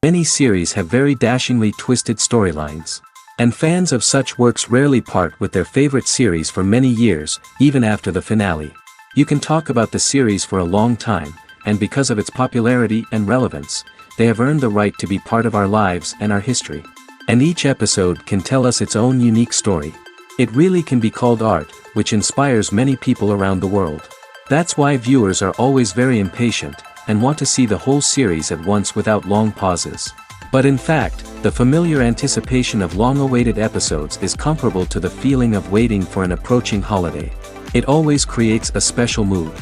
Many series have very dashingly twisted storylines. And fans of such works rarely part with their favorite series for many years, even after the finale. You can talk about the series for a long time, and because of its popularity and relevance, they have earned the right to be part of our lives and our history. And each episode can tell us its own unique story. It really can be called art, which inspires many people around the world. That's why viewers are always very impatient, and want to see the whole series at once without long pauses. But in fact, the familiar anticipation of long-awaited episodes is comparable to the feeling of waiting for an approaching holiday. It always creates a special mood.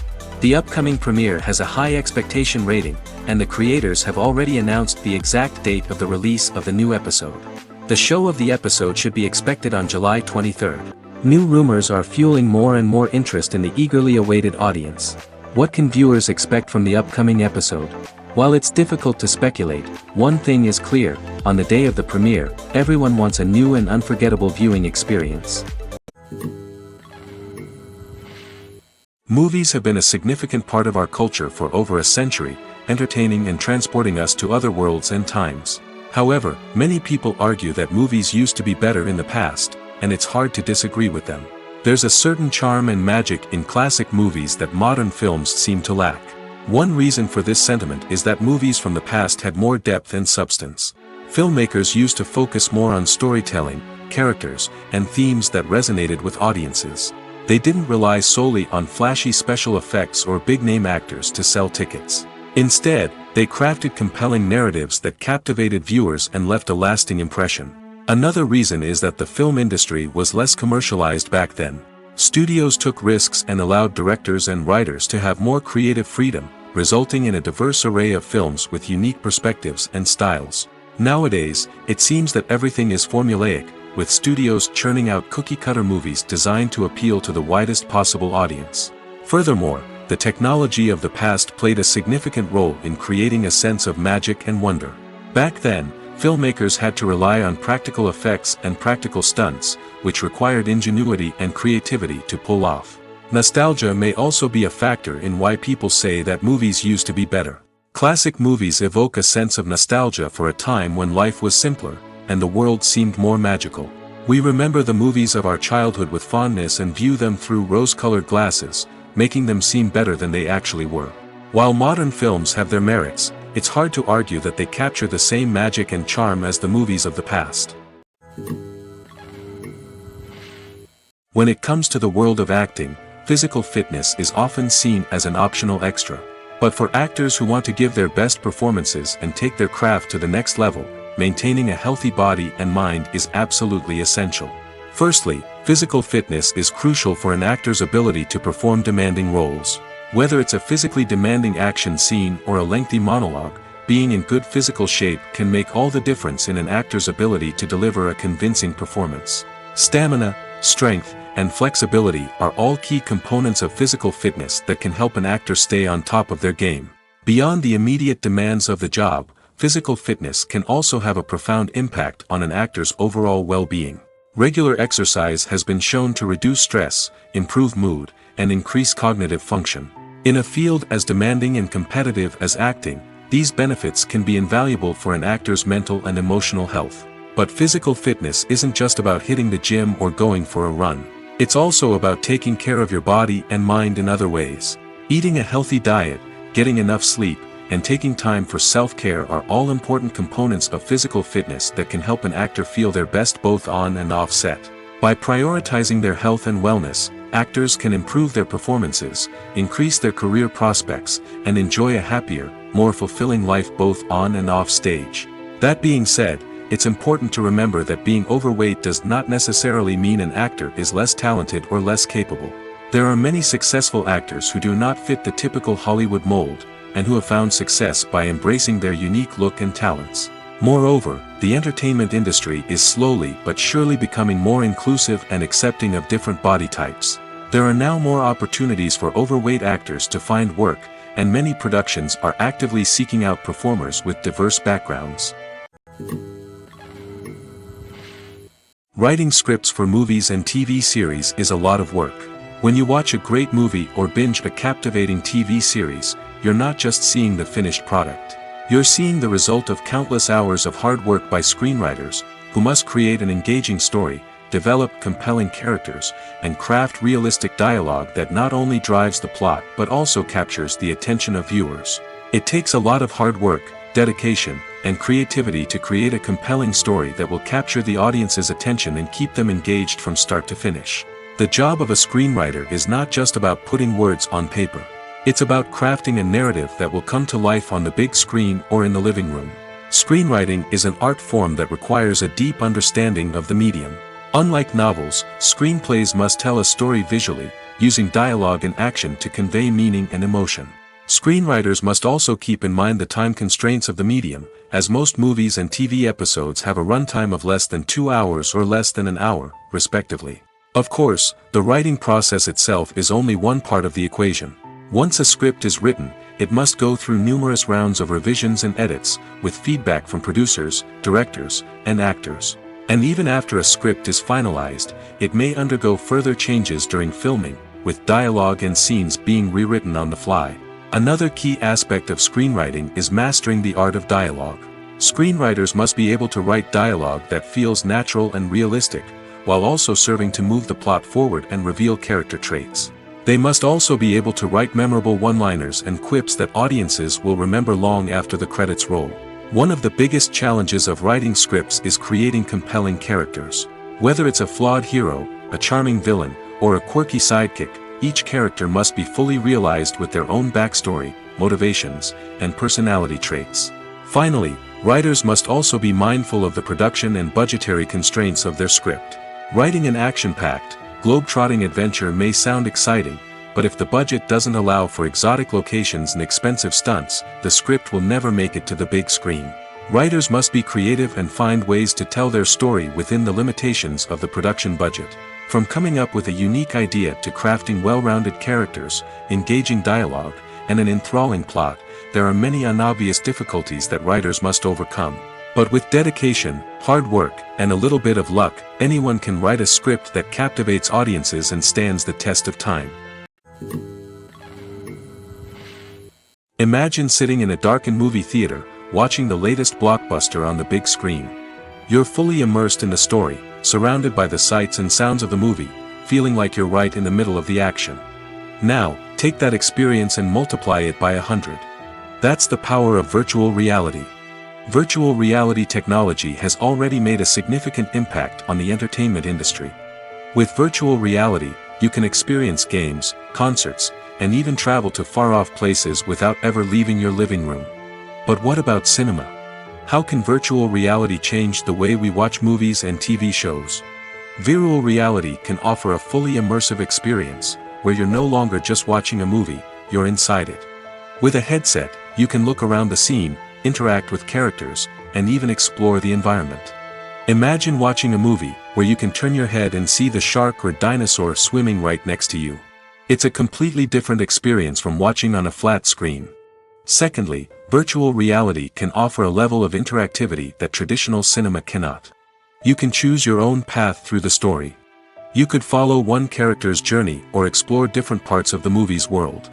The upcoming premiere has a high expectation rating, and the creators have already announced the exact date of the release of the new episode. The show of the episode should be expected on July 23rd. New rumors are fueling more and more interest in the eagerly awaited audience. What can viewers expect from the upcoming episode? While it's difficult to speculate, one thing is clear: on the day of the premiere, everyone wants a new and unforgettable viewing experience. Movies have been a significant part of our culture for over a century, entertaining and transporting us to other worlds and times. However, many people argue that movies used to be better in the past, and it's hard to disagree with them. There's a certain charm and magic in classic movies that modern films seem to lack. One reason for this sentiment is that movies from the past had more depth and substance. Filmmakers used to focus more on storytelling, characters, and themes that resonated with audiences. They didn't rely solely on flashy special effects or big-name actors to sell tickets. Instead, they crafted compelling narratives that captivated viewers and left a lasting impression. Another reason is that the film industry was less commercialized back then. Studios took risks and allowed directors and writers to have more creative freedom, resulting in a diverse array of films with unique perspectives and styles. Nowadays, it seems that everything is formulaic, with studios churning out cookie-cutter movies designed to appeal to the widest possible audience. Furthermore, the technology of the past played a significant role in creating a sense of magic and wonder. Back then, filmmakers had to rely on practical effects and practical stunts, which required ingenuity and creativity to pull off. Nostalgia may also be a factor in why people say that movies used to be better. Classic movies evoke a sense of nostalgia for a time when life was simpler, and the world seemed more magical. We remember the movies of our childhood with fondness and view them through rose-colored glasses, making them seem better than they actually were. While modern films have their merits, it's hard to argue that they capture the same magic and charm as the movies of the past. When it comes to the world of acting, physical fitness is often seen as an optional extra. But for actors who want to give their best performances and take their craft to the next level, maintaining a healthy body and mind is absolutely essential. Firstly, physical fitness is crucial for an actor's ability to perform demanding roles. Whether it's a physically demanding action scene or a lengthy monologue, being in good physical shape can make all the difference in an actor's ability to deliver a convincing performance. Stamina, strength, and flexibility are all key components of physical fitness that can help an actor stay on top of their game. Beyond the immediate demands of the job, physical fitness can also have a profound impact on an actor's overall well-being. Regular exercise has been shown to reduce stress, improve mood, and increase cognitive function. In a field as demanding and competitive as acting, these benefits can be invaluable for an actor's mental and emotional health. But physical fitness isn't just about hitting the gym or going for a run. It's also about taking care of your body and mind in other ways. Eating a healthy diet, getting enough sleep, and taking time for self-care are all important components of physical fitness that can help an actor feel their best both on and off set. By prioritizing their health and wellness, actors can improve their performances, increase their career prospects, and enjoy a happier, more fulfilling life both on and off stage. That being said, it's important to remember that being overweight does not necessarily mean an actor is less talented or less capable. There are many successful actors who do not fit the typical Hollywood mold, and who have found success by embracing their unique look and talents. Moreover, the entertainment industry is slowly but surely becoming more inclusive and accepting of different body types. There are now more opportunities for overweight actors to find work, and many productions are actively seeking out performers with diverse backgrounds. Writing scripts for movies and TV series is a lot of work. When you watch a great movie or binge a captivating TV series, you're not just seeing the finished product. You're seeing the result of countless hours of hard work by screenwriters, who must create an engaging story, develop compelling characters, and craft realistic dialogue that not only drives the plot but also captures the attention of viewers. It takes a lot of hard work, dedication, and creativity to create a compelling story that will capture the audience's attention and keep them engaged from start to finish. The job of a screenwriter is not just about putting words on paper. It's about crafting a narrative that will come to life on the big screen or in the living room. Screenwriting is an art form that requires a deep understanding of the medium. Unlike novels, screenplays must tell a story visually, using dialogue and action to convey meaning and emotion. Screenwriters must also keep in mind the time constraints of the medium, as most movies and TV episodes have a runtime of less than 2 hours or less than an hour, respectively. Of course, the writing process itself is only one part of the equation. Once a script is written, it must go through numerous rounds of revisions and edits, with feedback from producers, directors, and actors. And even after a script is finalized, it may undergo further changes during filming, with dialogue and scenes being rewritten on the fly. Another key aspect of screenwriting is mastering the art of dialogue. Screenwriters must be able to write dialogue that feels natural and realistic, while also serving to move the plot forward and reveal character traits. They must also be able to write memorable one-liners and quips that audiences will remember long after the credits roll. One of the biggest challenges of writing scripts is creating compelling characters. Whether it's a flawed hero, a charming villain, or a quirky sidekick, each character must be fully realized with their own backstory, motivations, and personality traits. Finally, writers must also be mindful of the production and budgetary constraints of their script. Writing an action-packed, globe-trotting adventure may sound exciting, but if the budget doesn't allow for exotic locations and expensive stunts, the script will never make it to the big screen. Writers must be creative and find ways to tell their story within the limitations of the production budget. From coming up with a unique idea to crafting well-rounded characters, engaging dialogue, and an enthralling plot, there are many unobvious difficulties that writers must overcome. But with dedication, hard work, and a little bit of luck, anyone can write a script that captivates audiences and stands the test of time. Imagine sitting in a darkened movie theater, watching the latest blockbuster on the big screen. You're fully immersed in the story, surrounded by the sights and sounds of the movie, feeling like you're right in the middle of the action. Now, take that experience and multiply it by 100. That's the power of virtual reality. Virtual reality technology has already made a significant impact on the entertainment industry. With virtual reality, you can experience games, concerts, and even travel to far-off places without ever leaving your living room. But what about cinema? How can virtual reality change the way we watch movies and TV shows? Virtual reality can offer a fully immersive experience, where you're no longer just watching a movie, you're inside it. With a headset, you can look around the scene, interact with characters, and even explore the environment. Imagine watching a movie where you can turn your head and see the shark or dinosaur swimming right next to you. It's a completely different experience from watching on a flat screen. Secondly, virtual reality can offer a level of interactivity that traditional cinema cannot. You can choose your own path through the story. You could follow one character's journey or explore different parts of the movie's world.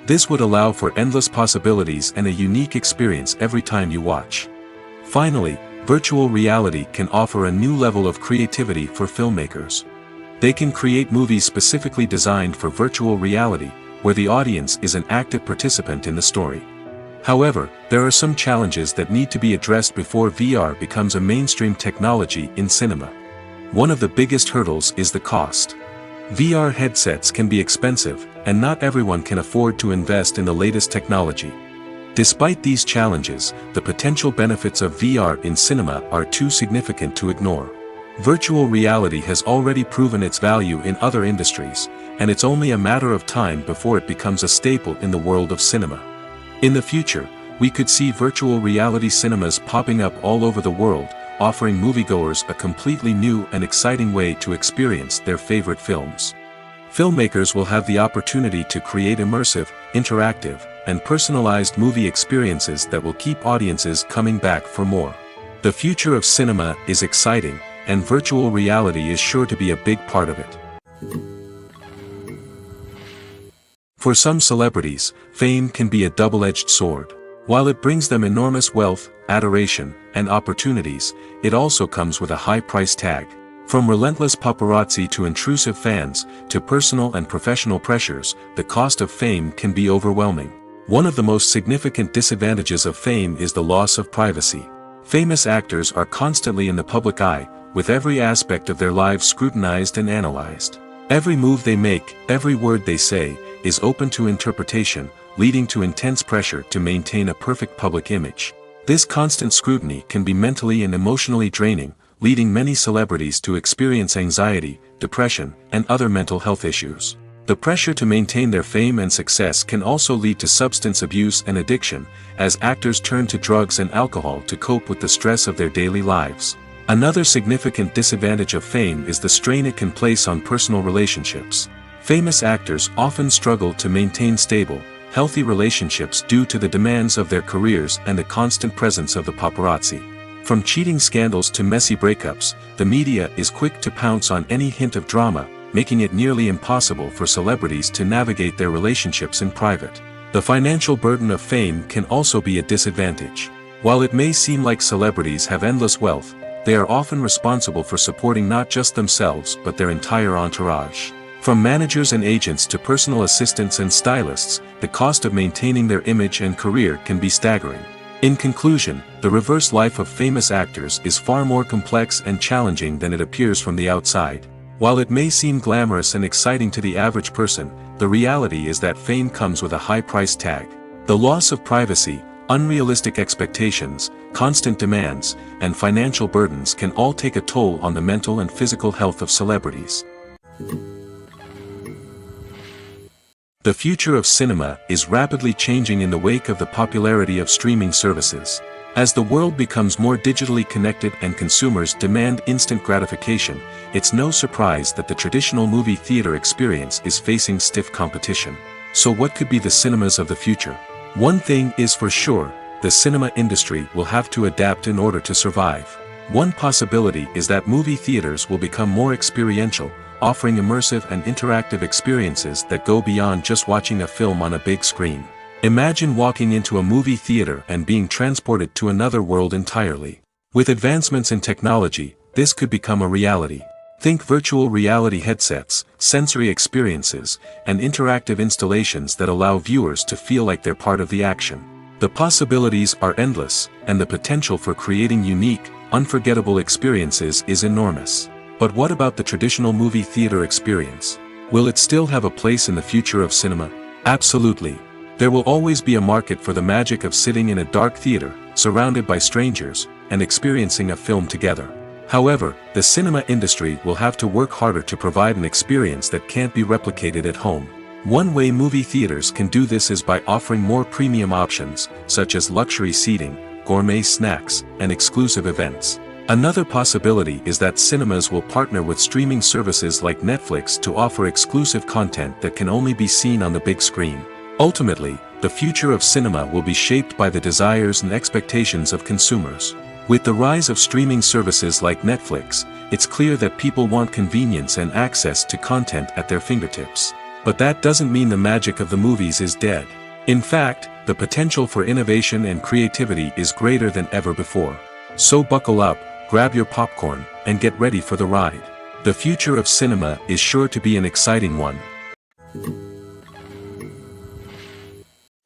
This would allow for endless possibilities and a unique experience every time you watch. Finally, virtual reality can offer a new level of creativity for filmmakers. They can create movies specifically designed for virtual reality, where the audience is an active participant in the story. However, there are some challenges that need to be addressed before VR becomes a mainstream technology in cinema. One of the biggest hurdles is the cost. VR headsets can be expensive, and not everyone can afford to invest in the latest technology. Despite these challenges, the potential benefits of VR in cinema are too significant to ignore. Virtual reality has already proven its value in other industries, and it's only a matter of time before it becomes a staple in the world of cinema. In the future, we could see virtual reality cinemas popping up all over the world, offering moviegoers a completely new and exciting way to experience their favorite films. Filmmakers will have the opportunity to create immersive, interactive, and personalized movie experiences that will keep audiences coming back for more. The future of cinema is exciting, and virtual reality is sure to be a big part of it. For some celebrities, fame can be a double-edged sword. While it brings them enormous wealth, adoration, and opportunities, it also comes with a high price tag. From relentless paparazzi to intrusive fans, to personal and professional pressures, the cost of fame can be overwhelming. One of the most significant disadvantages of fame is the loss of privacy. Famous actors are constantly in the public eye, with every aspect of their lives scrutinized and analyzed. Every move they make, every word they say, is open to interpretation, leading to intense pressure to maintain a perfect public image. This constant scrutiny can be mentally and emotionally draining, leading many celebrities to experience anxiety, depression, and other mental health issues. The pressure to maintain their fame and success can also lead to substance abuse and addiction, as actors turn to drugs and alcohol to cope with the stress of their daily lives. Another significant disadvantage of fame is the strain it can place on personal relationships. Famous actors often struggle to maintain stable, healthy relationships due to the demands of their careers and the constant presence of the paparazzi. From cheating scandals to messy breakups, the media is quick to pounce on any hint of drama, making it nearly impossible for celebrities to navigate their relationships in private. The financial burden of fame can also be a disadvantage. While it may seem like celebrities have endless wealth, they are often responsible for supporting not just themselves but their entire entourage. From managers and agents to personal assistants and stylists, the cost of maintaining their image and career can be staggering. In conclusion, the reverse life of famous actors is far more complex and challenging than it appears from the outside. While it may seem glamorous and exciting to the average person, the reality is that fame comes with a high price tag. The loss of privacy, unrealistic expectations, constant demands, and financial burdens can all take a toll on the mental and physical health of celebrities. The future of cinema is rapidly changing in the wake of the popularity of streaming services. As the world becomes more digitally connected and consumers demand instant gratification, it's no surprise that the traditional movie theater experience is facing stiff competition. So what could be the cinemas of the future? One thing is for sure, the cinema industry will have to adapt in order to survive. One possibility is that movie theaters will become more experiential, offering immersive and interactive experiences that go beyond just watching a film on a big screen. Imagine walking into a movie theater and being transported to another world entirely. With advancements in technology, this could become a reality. Think virtual reality headsets, sensory experiences, and interactive installations that allow viewers to feel like they're part of the action. The possibilities are endless, and the potential for creating unique, unforgettable experiences is enormous. But what about the traditional movie theater experience? Will it still have a place in the future of cinema? Absolutely. There will always be a market for the magic of sitting in a dark theater, surrounded by strangers, and experiencing a film together. However, the cinema industry will have to work harder to provide an experience that can't be replicated at home. One way movie theaters can do this is by offering more premium options, such as luxury seating, gourmet snacks, and exclusive events. Another possibility is that cinemas will partner with streaming services like Netflix to offer exclusive content that can only be seen on the big screen. Ultimately, the future of cinema will be shaped by the desires and expectations of consumers. With the rise of streaming services like Netflix, it's clear that people want convenience and access to content at their fingertips. But that doesn't mean the magic of the movies is dead. In fact, the potential for innovation and creativity is greater than ever before. So buckle up, grab your popcorn, and get ready for the ride. The future of cinema is sure to be an exciting one.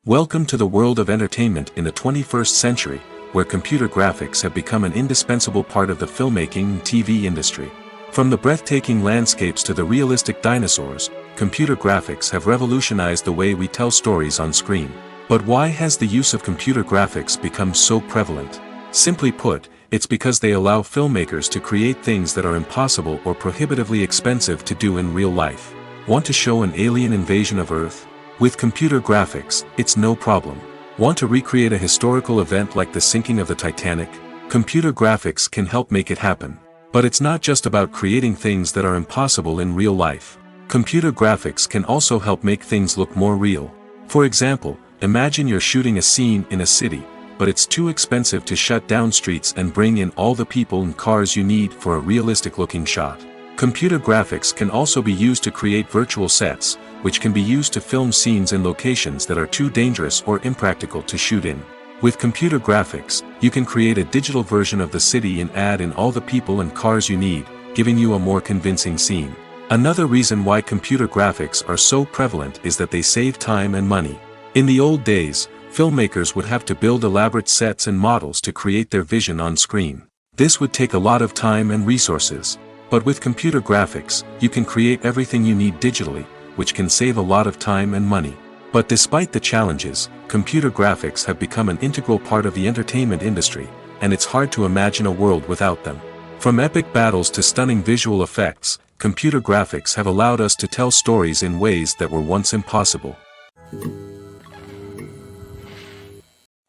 Welcome to the world of entertainment in the 21st century, where computer graphics have become an indispensable part of the filmmaking and TV industry. From the breathtaking landscapes to the realistic dinosaurs, computer graphics have revolutionized the way we tell stories on screen. But why has the use of computer graphics become so prevalent? Simply put, it's because they allow filmmakers to create things that are impossible or prohibitively expensive to do in real life. Want to show an alien invasion of Earth? With computer graphics, it's no problem. Want to recreate a historical event like the sinking of the Titanic? Computer graphics can help make it happen. But it's not just about creating things that are impossible in real life. Computer graphics can also help make things look more real. For example, imagine you're shooting a scene in a city, but it's too expensive to shut down streets and bring in all the people and cars you need for a realistic-looking shot. Computer graphics can also be used to create virtual sets, which can be used to film scenes in locations that are too dangerous or impractical to shoot in. With computer graphics, you can create a digital version of the city and add in all the people and cars you need, giving you a more convincing scene. Another reason why computer graphics are so prevalent is that they save time and money. In the old days, filmmakers would have to build elaborate sets and models to create their vision on screen. This would take a lot of time and resources. But with computer graphics, you can create everything you need digitally, which can save a lot of time and money. But despite the challenges, computer graphics have become an integral part of the entertainment industry, and it's hard to imagine a world without them. From epic battles to stunning visual effects, computer graphics have allowed us to tell stories in ways that were once impossible.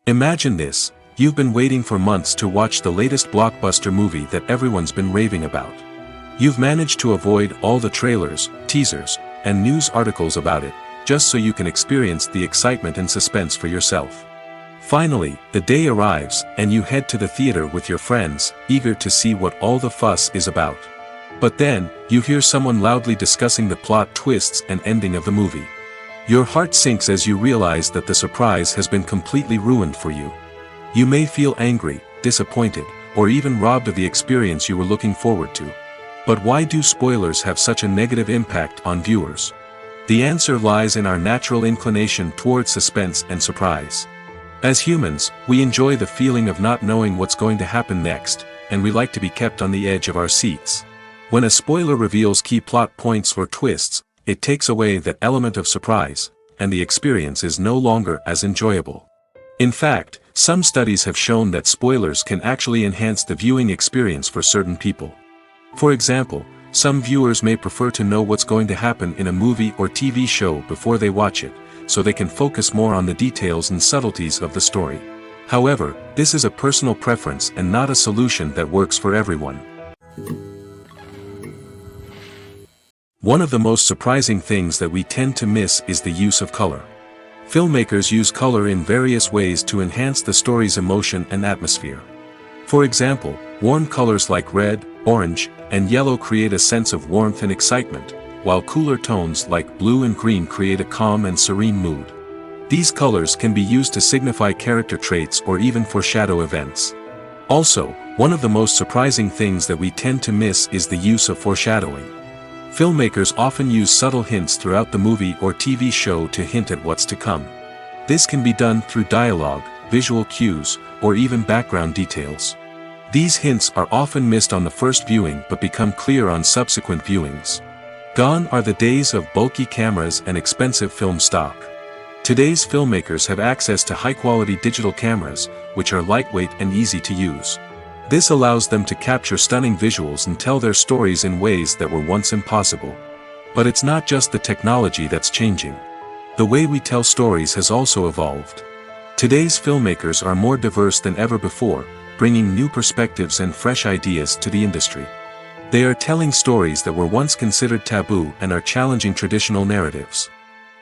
Imagine this: you've been waiting for months to watch the latest blockbuster movie that everyone's been raving about. You've managed to avoid all the trailers, teasers, and news articles about it, just so you can experience the excitement and suspense for yourself. Finally, the day arrives, and you head to the theater with your friends, eager to see what all the fuss is about. But then, you hear someone loudly discussing the plot twists and ending of the movie. Your heart sinks as you realize that the surprise has been completely ruined for you. You may feel angry, disappointed, or even robbed of the experience you were looking forward to. But why do spoilers have such a negative impact on viewers? The answer lies in our natural inclination toward suspense and surprise. As humans, we enjoy the feeling of not knowing what's going to happen next, and we like to be kept on the edge of our seats. When a spoiler reveals key plot points or twists, it takes away that element of surprise, and the experience is no longer as enjoyable. In fact, some studies have shown that spoilers can actually enhance the viewing experience for certain people. For example, some viewers may prefer to know what's going to happen in a movie or TV show before they watch it, so they can focus more on the details and subtleties of the story. However, this is a personal preference and not a solution that works for everyone. One of the most surprising things that we tend to miss is the use of color. Filmmakers use color in various ways to enhance the story's emotion and atmosphere. For example, warm colors like red, orange, and yellow create a sense of warmth and excitement, while cooler tones like blue and green create a calm and serene mood. These colors can be used to signify character traits or even foreshadow events. Also, one of the most surprising things that we tend to miss is the use of foreshadowing. Filmmakers often use subtle hints throughout the movie or TV show to hint at what's to come. This can be done through dialogue, visual cues, or even background details. These hints are often missed on the first viewing but become clear on subsequent viewings. Gone are the days of bulky cameras and expensive film stock. Today's filmmakers have access to high-quality digital cameras, which are lightweight and easy to use. This allows them to capture stunning visuals and tell their stories in ways that were once impossible. But it's not just the technology that's changing. The way we tell stories has also evolved. Today's filmmakers are more diverse than ever before, bringing new perspectives and fresh ideas to the industry. They are telling stories that were once considered taboo and are challenging traditional narratives.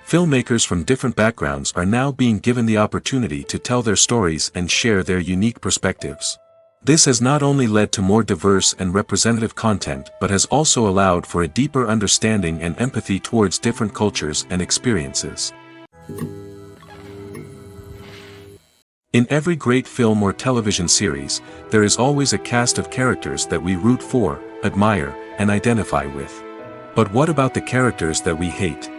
Filmmakers from different backgrounds are now being given the opportunity to tell their stories and share their unique perspectives. This has not only led to more diverse and representative content but has also allowed for a deeper understanding and empathy towards different cultures and experiences. In every great film or television series, there is always a cast of characters that we root for, admire, and identify with. But what about the characters that we hate?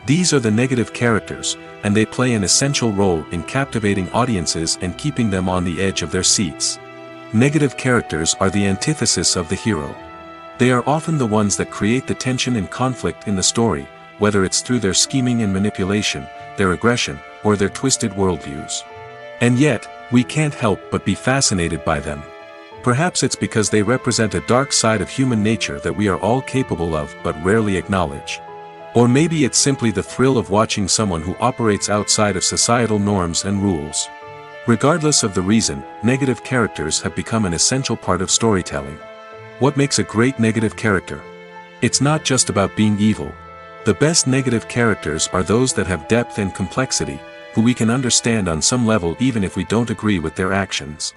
These are the negative characters, and they play an essential role in captivating audiences and keeping them on the edge of their seats. Negative characters are the antithesis of the hero. They are often the ones that create the tension and conflict in the story, whether it's through their scheming and manipulation, their aggression, or their twisted worldviews. And yet, we can't help but be fascinated by them. Perhaps it's because they represent a dark side of human nature that we are all capable of but rarely acknowledge. Or maybe it's simply the thrill of watching someone who operates outside of societal norms and rules. Regardless of the reason, negative characters have become an essential part of storytelling. What makes a great negative character? It's not just about being evil. The best negative characters are those that have depth and complexity, who we can understand on some level even if we don't agree with their actions.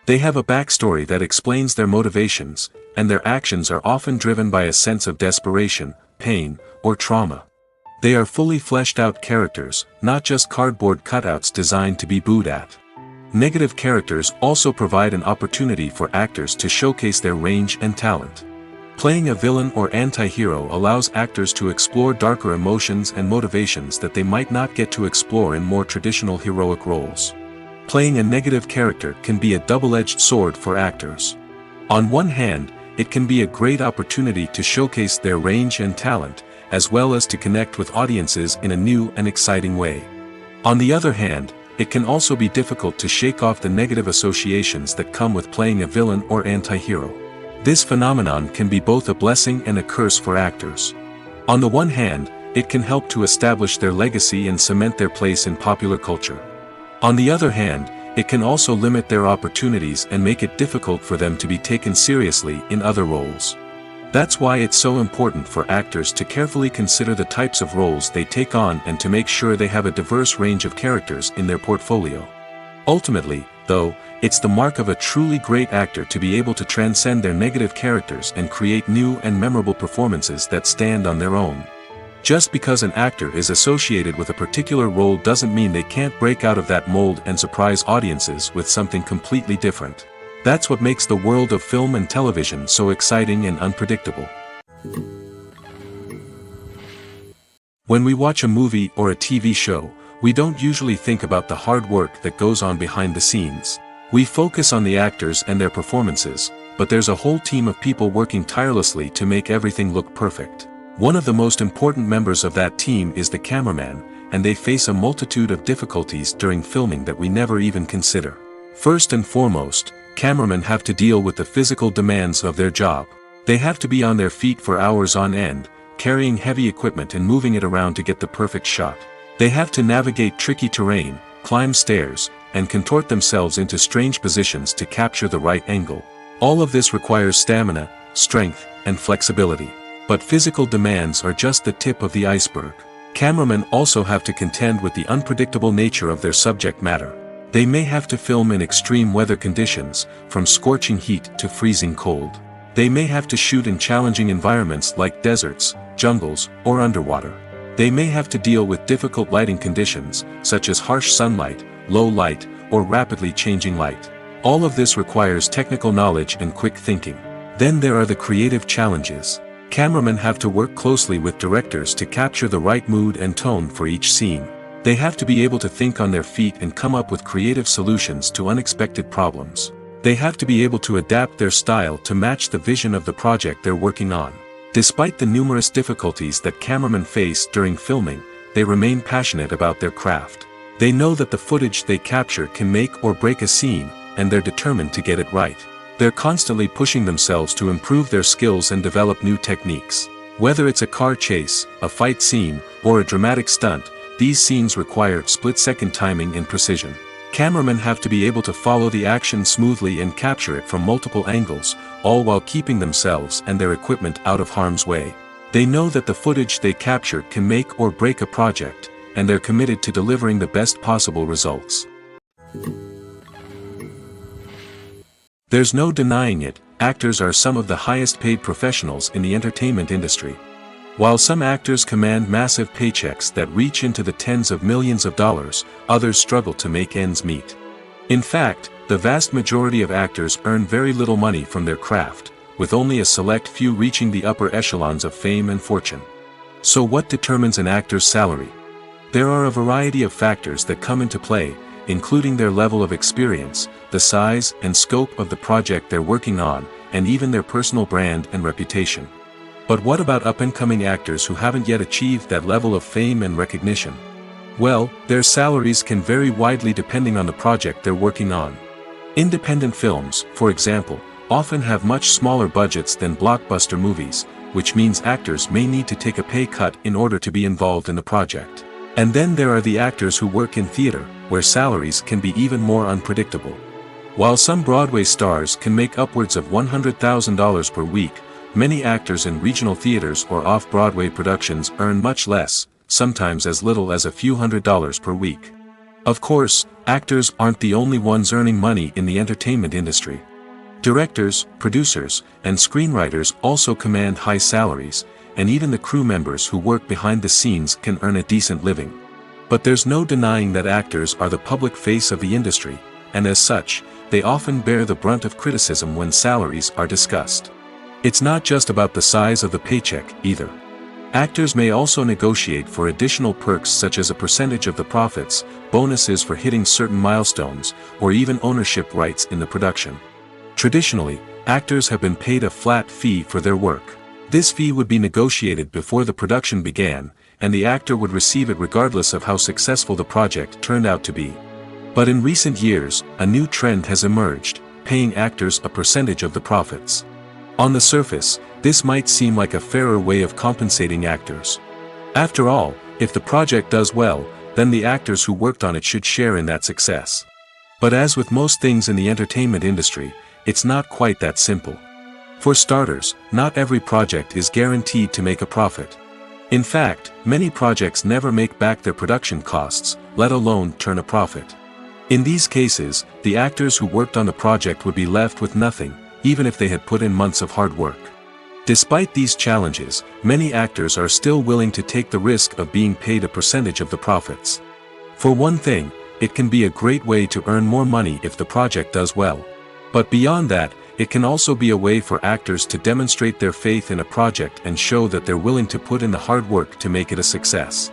They have a backstory that explains their motivations, and their actions are often driven by a sense of desperation, pain, or trauma. They are fully fleshed out characters, not just cardboard cutouts designed to be booed at. Negative characters also provide an opportunity for actors to showcase their range and talent. Playing a villain or anti-hero allows actors to explore darker emotions and motivations that they might not get to explore in more traditional heroic roles. Playing a negative character can be a double-edged sword for actors. On one hand, it can be a great opportunity to showcase their range and talent, as well as to connect with audiences in a new and exciting way. On the other hand, it can also be difficult to shake off the negative associations that come with playing a villain or anti-hero. This phenomenon can be both a blessing and a curse for actors. On the one hand, it can help to establish their legacy and cement their place in popular culture. On the other hand, it can also limit their opportunities and make it difficult for them to be taken seriously in other roles. That's why it's so important for actors to carefully consider the types of roles they take on and to make sure they have a diverse range of characters in their portfolio. Ultimately, though, it's the mark of a truly great actor to be able to transcend their negative characters and create new and memorable performances that stand on their own. Just because an actor is associated with a particular role doesn't mean they can't break out of that mold and surprise audiences with something completely different. That's what makes the world of film and television so exciting and unpredictable. When we watch a movie or a TV show, we don't usually think about the hard work that goes on behind the scenes. We focus on the actors and their performances, but there's a whole team of people working tirelessly to make everything look perfect. One of the most important members of that team is the cameraman, and they face a multitude of difficulties during filming that we never even consider. First and foremost, cameramen have to deal with the physical demands of their job. They have to be on their feet for hours on end, carrying heavy equipment and moving it around to get the perfect shot. They have to navigate tricky terrain, climb stairs, and contort themselves into strange positions to capture the right angle. All of this requires stamina, strength, and flexibility. But physical demands are just the tip of the iceberg. Cameramen also have to contend with the unpredictable nature of their subject matter. They may have to film in extreme weather conditions, from scorching heat to freezing cold. They may have to shoot in challenging environments like deserts, jungles, or underwater. They may have to deal with difficult lighting conditions, such as harsh sunlight, low light, or rapidly changing light. All of this requires technical knowledge and quick thinking. Then there are the creative challenges. Cameramen have to work closely with directors to capture the right mood and tone for each scene. They have to be able to think on their feet and come up with creative solutions to unexpected problems. They have to be able to adapt their style to match the vision of the project they're working on. Despite the numerous difficulties that cameramen face during filming, they remain passionate about their craft. They know that the footage they capture can make or break a scene, and they're determined to get it right. They're constantly pushing themselves to improve their skills and develop new techniques. Whether it's a car chase, a fight scene, or a dramatic stunt, these scenes require split-second timing and precision. Cameramen have to be able to follow the action smoothly and capture it from multiple angles, all while keeping themselves and their equipment out of harm's way. They know that the footage they capture can make or break a project, and they're committed to delivering the best possible results. There's no denying it, actors are some of the highest-paid professionals in the entertainment industry. While some actors command massive paychecks that reach into the tens of millions of dollars, others struggle to make ends meet. In fact, the vast majority of actors earn very little money from their craft, with only a select few reaching the upper echelons of fame and fortune. So what determines an actor's salary? There are a variety of factors that come into play, including their level of experience, the size and scope of the project they're working on, and even their personal brand and reputation. But what about up-and-coming actors who haven't yet achieved that level of fame and recognition? Well, their salaries can vary widely depending on the project they're working on. Independent films, for example, often have much smaller budgets than blockbuster movies, which means actors may need to take a pay cut in order to be involved in the project. And then there are the actors who work in theater, where salaries can be even more unpredictable. While some Broadway stars can make upwards of $100,000 per week, many actors in regional theaters or off-Broadway productions earn much less, sometimes as little as a few $100s per week. Of course, actors aren't the only ones earning money in the entertainment industry. Directors, producers, and screenwriters also command high salaries, and even the crew members who work behind the scenes can earn a decent living. But there's no denying that actors are the public face of the industry, and as such, they often bear the brunt of criticism when salaries are discussed. It's not just about the size of the paycheck, either. Actors may also negotiate for additional perks such as a percentage of the profits, bonuses for hitting certain milestones, or even ownership rights in the production. Traditionally, actors have been paid a flat fee for their work. This fee would be negotiated before the production began, and the actor would receive it regardless of how successful the project turned out to be. But in recent years, a new trend has emerged, paying actors a percentage of the profits. On the surface, this might seem like a fairer way of compensating actors. After all, if the project does well, then the actors who worked on it should share in that success. But as with most things in the entertainment industry, it's not quite that simple. For starters, not every project is guaranteed to make a profit. In fact, many projects never make back their production costs, let alone turn a profit. In these cases, the actors who worked on the project would be left with nothing, even if they had put in months of hard work. Despite these challenges, many actors are still willing to take the risk of being paid a percentage of the profits. For one thing, it can be a great way to earn more money if the project does well. But beyond that, it can also be a way for actors to demonstrate their faith in a project and show that they're willing to put in the hard work to make it a success.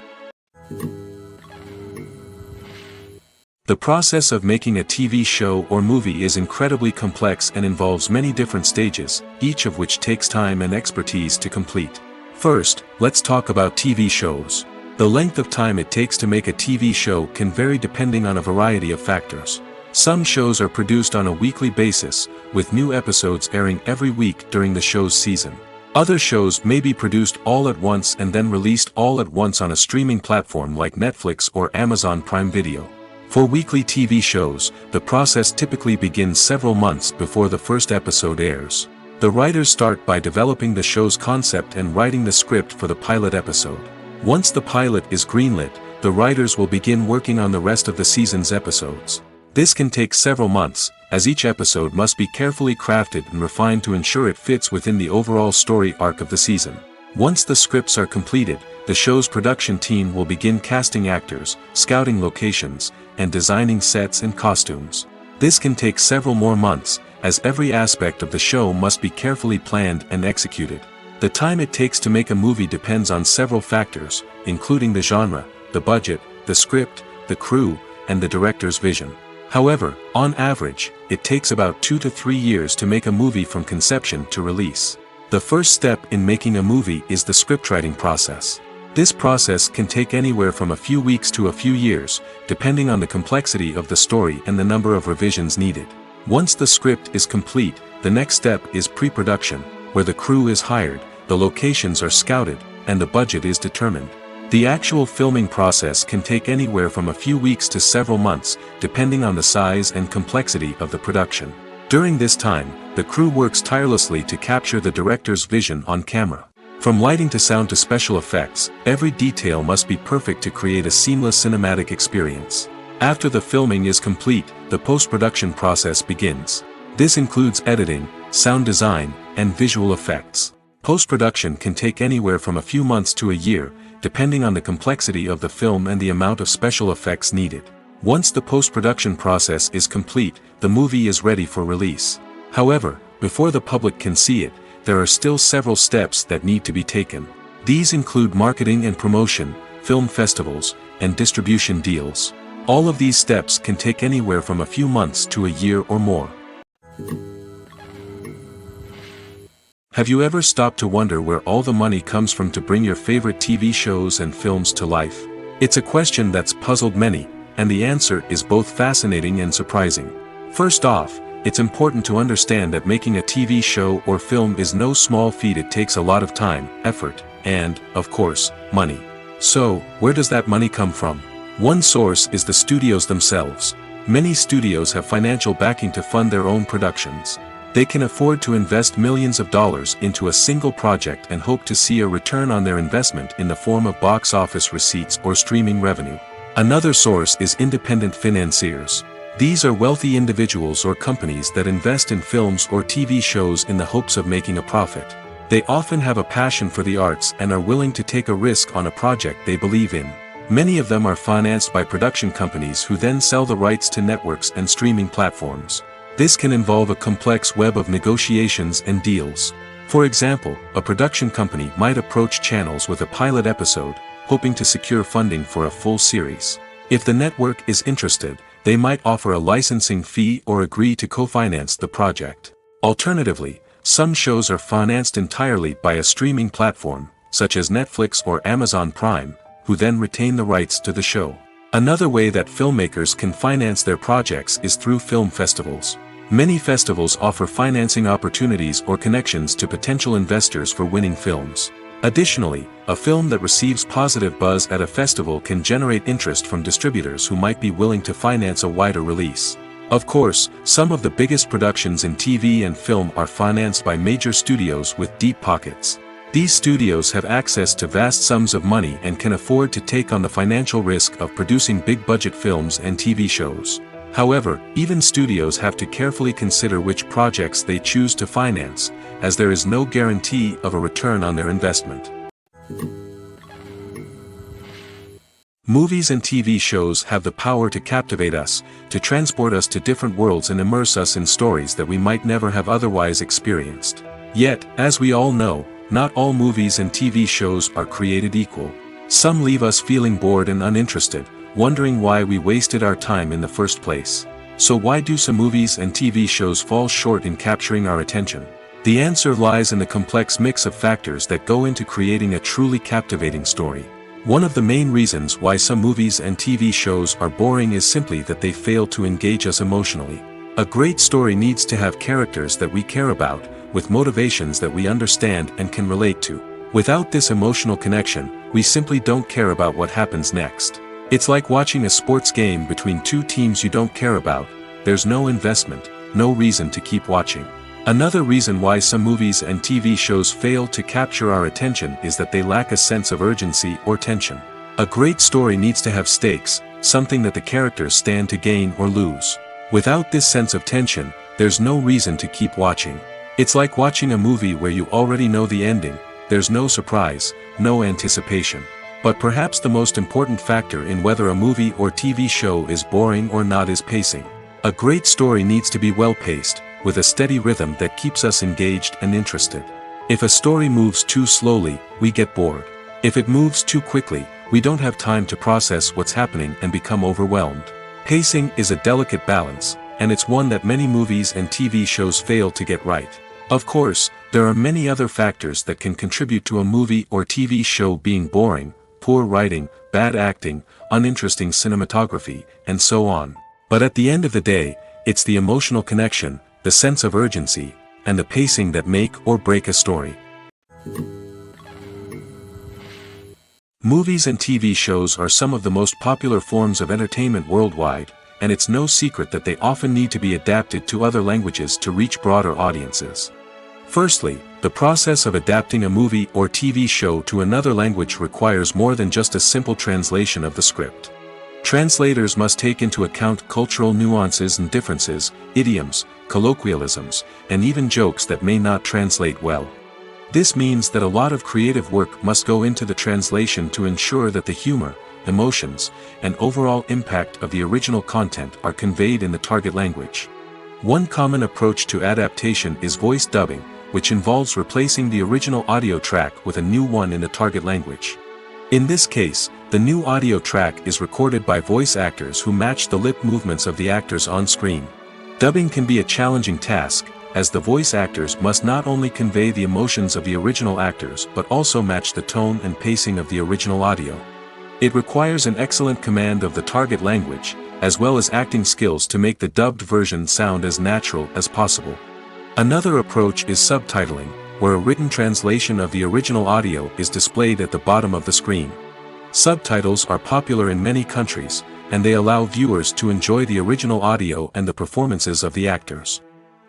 The process of making a TV show or movie is incredibly complex and involves many different stages, each of which takes time and expertise to complete. First, let's talk about TV shows. The length of time it takes to make a TV show can vary depending on a variety of factors. Some shows are produced on a weekly basis, with new episodes airing every week during the show's season. Other shows may be produced all at once and then released all at once on a streaming platform like Netflix or Amazon Prime Video. For weekly TV shows, the process typically begins several months before the first episode airs. The writers start by developing the show's concept and writing the script for the pilot episode. Once the pilot is greenlit, the writers will begin working on the rest of the season's episodes. This can take several months, as each episode must be carefully crafted and refined to ensure it fits within the overall story arc of the season. Once the scripts are completed, the show's production team will begin casting actors, scouting locations, and designing sets and costumes. This can take several more months, as every aspect of the show must be carefully planned and executed. The time it takes to make a movie depends on several factors, including the genre, the budget, the script, the crew, and the director's vision. However, on average, it takes about 2 to 3 years to make a movie from conception to release. The first step in making a movie is the scriptwriting process. This process can take anywhere from a few weeks to a few years, depending on the complexity of the story and the number of revisions needed. Once the script is complete, the next step is pre-production, where the crew is hired, the locations are scouted, and the budget is determined. The actual filming process can take anywhere from a few weeks to several months, depending on the size and complexity of the production. During this time, the crew works tirelessly to capture the director's vision on camera. From lighting to sound to special effects, every detail must be perfect to create a seamless cinematic experience. After the filming is complete, the post-production process begins. This includes editing, sound design, and visual effects. Post-production can take anywhere from a few months to a year, depending on the complexity of the film and the amount of special effects needed. Once the post-production process is complete, the movie is ready for release. However, before the public can see it, there are still several steps that need to be taken. These include marketing and promotion, film festivals, and distribution deals. All of these steps can take anywhere from a few months to a year or more. Have you ever stopped to wonder where all the money comes from to bring your favorite TV shows and films to life? It's a question that's puzzled many, and the answer is both fascinating and surprising. First off, it's important to understand that making a TV show or film is no small feat. It takes a lot of time, effort, and, of course, money. So, where does that money come from? One source is the studios themselves. Many studios have financial backing to fund their own productions. They can afford to invest millions of dollars into a single project and hope to see a return on their investment in the form of box office receipts or streaming revenue. Another source is independent financiers. These are wealthy individuals or companies that invest in films or TV shows in the hopes of making a profit. They often have a passion for the arts and are willing to take a risk on a project they believe in. Many of them are financed by production companies who then sell the rights to networks and streaming platforms. This can involve a complex web of negotiations and deals. For example, a production company might approach channels with a pilot episode, hoping to secure funding for a full series. If the network is interested, they might offer a licensing fee or agree to co-finance the project. Alternatively, some shows are financed entirely by a streaming platform, such as Netflix or Amazon Prime, who then retain the rights to the show. Another way that filmmakers can finance their projects is through film festivals. Many festivals offer financing opportunities or connections to potential investors for winning films. Additionally, a film that receives positive buzz at a festival can generate interest from distributors who might be willing to finance a wider release. Of course, some of the biggest productions in TV and film are financed by major studios with deep pockets. These studios have access to vast sums of money and can afford to take on the financial risk of producing big-budget films and TV shows. However, even studios have to carefully consider which projects they choose to finance, as there is no guarantee of a return on their investment. Movies and TV shows have the power to captivate us, to transport us to different worlds and immerse us in stories that we might never have otherwise experienced. Yet, as we all know, not all movies and TV shows are created equal. Some leave us feeling bored and uninterested, wondering why we wasted our time in the first place. So why do some movies and TV shows fall short in capturing our attention? The answer lies in the complex mix of factors that go into creating a truly captivating story. One of the main reasons why some movies and TV shows are boring is simply that they fail to engage us emotionally. A great story needs to have characters that we care about, with motivations that we understand and can relate to. Without this emotional connection, we simply don't care about what happens next. It's like watching a sports game between two teams you don't care about. There's no investment, no reason to keep watching. Another reason why some movies and TV shows fail to capture our attention is that they lack a sense of urgency or tension. A great story needs to have stakes, something that the characters stand to gain or lose. Without this sense of tension, there's no reason to keep watching. It's like watching a movie where you already know the ending. There's no surprise, no anticipation. But perhaps the most important factor in whether a movie or TV show is boring or not is pacing. A great story needs to be well-paced, with a steady rhythm that keeps us engaged and interested. If a story moves too slowly, we get bored. If it moves too quickly, we don't have time to process what's happening and become overwhelmed. Pacing is a delicate balance, and it's one that many movies and TV shows fail to get right. Of course, there are many other factors that can contribute to a movie or TV show being boring: poor writing, bad acting, uninteresting cinematography, and so on. But at the end of the day, it's the emotional connection, the sense of urgency, and the pacing that make or break a story. Movies and TV shows are some of the most popular forms of entertainment worldwide, and it's no secret that they often need to be adapted to other languages to reach broader audiences. Firstly, the process of adapting a movie or TV show to another language requires more than just a simple translation of the script. Translators must take into account cultural nuances and differences, idioms, colloquialisms, and even jokes that may not translate well. This means that a lot of creative work must go into the translation to ensure that the humor, emotions, and overall impact of the original content are conveyed in the target language. One common approach to adaptation is voice dubbing, which involves replacing the original audio track with a new one in the target language. In this case, the new audio track is recorded by voice actors who match the lip movements of the actors on screen. Dubbing can be a challenging task, as the voice actors must not only convey the emotions of the original actors but also match the tone and pacing of the original audio. It requires an excellent command of the target language, as well as acting skills to make the dubbed version sound as natural as possible. Another approach is subtitling, where a written translation of the original audio is displayed at the bottom of the screen. Subtitles are popular in many countries, and they allow viewers to enjoy the original audio and the performances of the actors.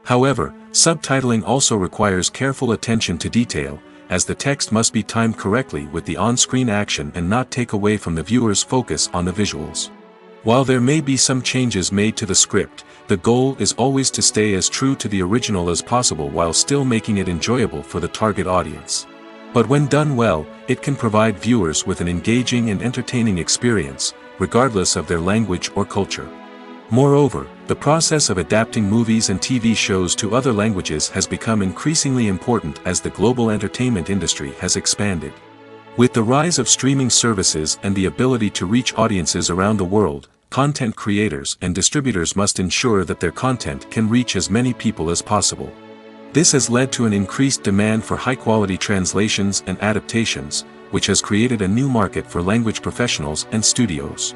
However, subtitling also requires careful attention to detail, as the text must be timed correctly with the on-screen action and not take away from the viewer's focus on the visuals. While there may be some changes made to the script, the goal is always to stay as true to the original as possible while still making it enjoyable for the target audience. But when done well, it can provide viewers with an engaging and entertaining experience, regardless of their language or culture. Moreover, the process of adapting movies and TV shows to other languages has become increasingly important as the global entertainment industry has expanded. With the rise of streaming services and the ability to reach audiences around the world, content creators and distributors must ensure that their content can reach as many people as possible. This has led to an increased demand for high-quality translations and adaptations, which has created a new market for language professionals and studios.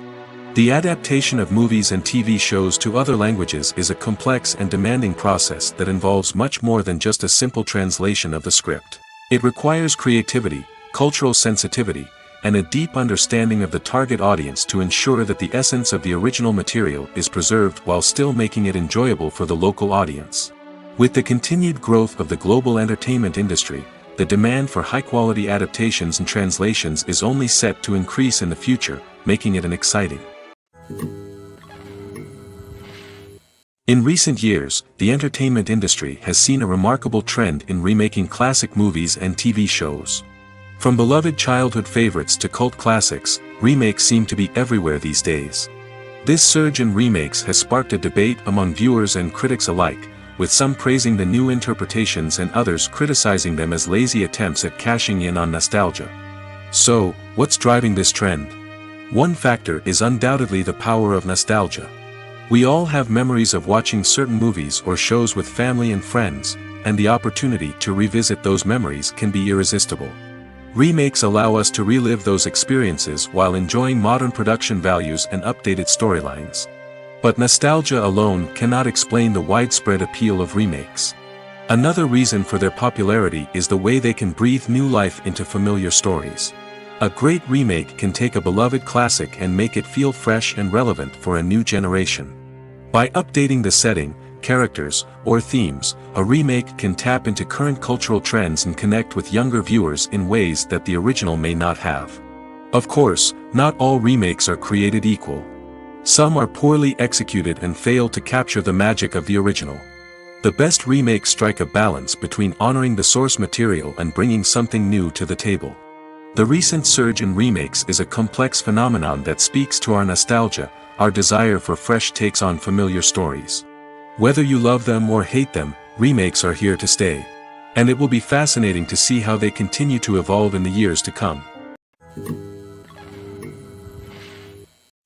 The adaptation of movies and TV shows to other languages is a complex and demanding process that involves much more than just a simple translation of the script. It requires creativity, cultural sensitivity, and a deep understanding of the target audience to ensure that the essence of the original material is preserved while still making it enjoyable for the local audience. With the continued growth of the global entertainment industry, the demand for high-quality adaptations and translations is only set to increase in the future, making it an exciting. In recent years, the entertainment industry has seen a remarkable trend in remaking classic movies and TV shows. From beloved childhood favorites to cult classics, remakes seem to be everywhere these days. This surge in remakes has sparked a debate among viewers and critics alike, with some praising the new interpretations and others criticizing them as lazy attempts at cashing in on nostalgia. So, what's driving this trend? One factor is undoubtedly the power of nostalgia. We all have memories of watching certain movies or shows with family and friends, and the opportunity to revisit those memories can be irresistible. Remakes allow us to relive those experiences while enjoying modern production values and updated storylines. But nostalgia alone cannot explain the widespread appeal of remakes. Another reason for their popularity is the way they can breathe new life into familiar stories. A great remake can take a beloved classic and make it feel fresh and relevant for a new generation. By updating the setting, characters, or themes, a remake can tap into current cultural trends and connect with younger viewers in ways that the original may not have. Of course, not all remakes are created equal. Some are poorly executed and fail to capture the magic of the original. The best remakes strike a balance between honoring the source material and bringing something new to the table. The recent surge in remakes is a complex phenomenon that speaks to our nostalgia, our desire for fresh takes on familiar stories. Whether you love them or hate them, remakes are here to stay. And it will be fascinating to see how they continue to evolve in the years to come.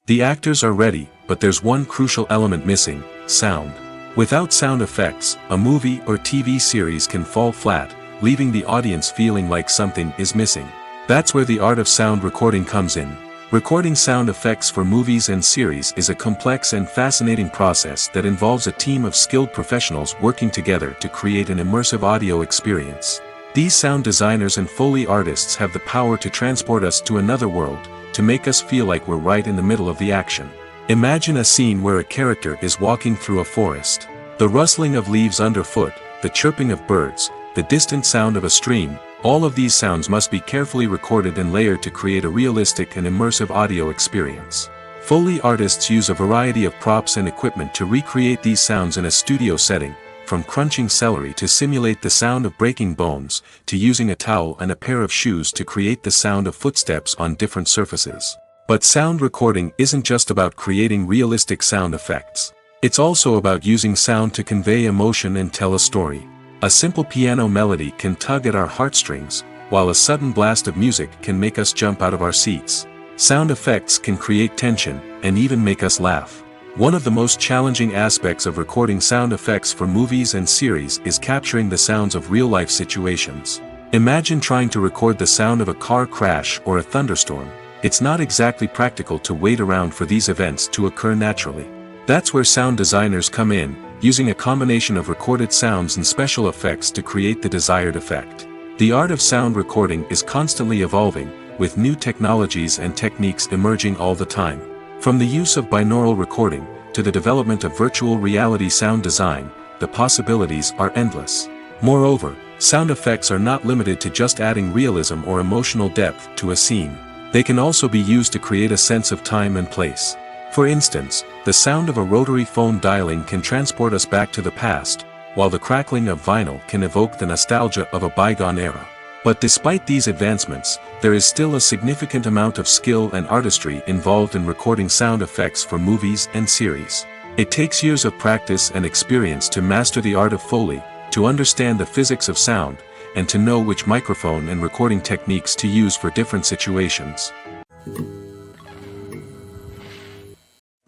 The actors are ready, but there's one crucial element missing: sound. Without sound effects, a movie or TV series can fall flat, leaving the audience feeling like something is missing. That's where the art of sound recording comes in. Recording sound effects for movies and series is a complex and fascinating process that involves a team of skilled professionals working together to create an immersive audio experience. These sound designers and Foley artists have the power to transport us to another world, to make us feel like we're right in the middle of the action. Imagine a scene where a character is walking through a forest. The rustling of leaves underfoot, the chirping of birds, the distant sound of a stream, all of these sounds must be carefully recorded and layered to create a realistic and immersive audio experience. Foley artists use a variety of props and equipment to recreate these sounds in a studio setting, from crunching celery to simulate the sound of breaking bones, to using a towel and a pair of shoes to create the sound of footsteps on different surfaces. But sound recording isn't just about creating realistic sound effects. It's also about using sound to convey emotion and tell a story. A simple piano melody can tug at our heartstrings, while a sudden blast of music can make us jump out of our seats. Sound effects can create tension, and even make us laugh. One of the most challenging aspects of recording sound effects for movies and series is capturing the sounds of real-life situations. Imagine trying to record the sound of a car crash or a thunderstorm. It's not exactly practical to wait around for these events to occur naturally. That's where sound designers come in, using a combination of recorded sounds and special effects to create the desired effect. The art of sound recording is constantly evolving, with new technologies and techniques emerging all the time. From the use of binaural recording, to the development of virtual reality sound design, the possibilities are endless. Moreover, sound effects are not limited to just adding realism or emotional depth to a scene. They can also be used to create a sense of time and place. For instance, the sound of a rotary phone dialing can transport us back to the past, while the crackling of vinyl can evoke the nostalgia of a bygone era. But despite these advancements, there is still a significant amount of skill and artistry involved in recording sound effects for movies and series. It takes years of practice and experience to master the art of Foley, to understand the physics of sound, and to know which microphone and recording techniques to use for different situations.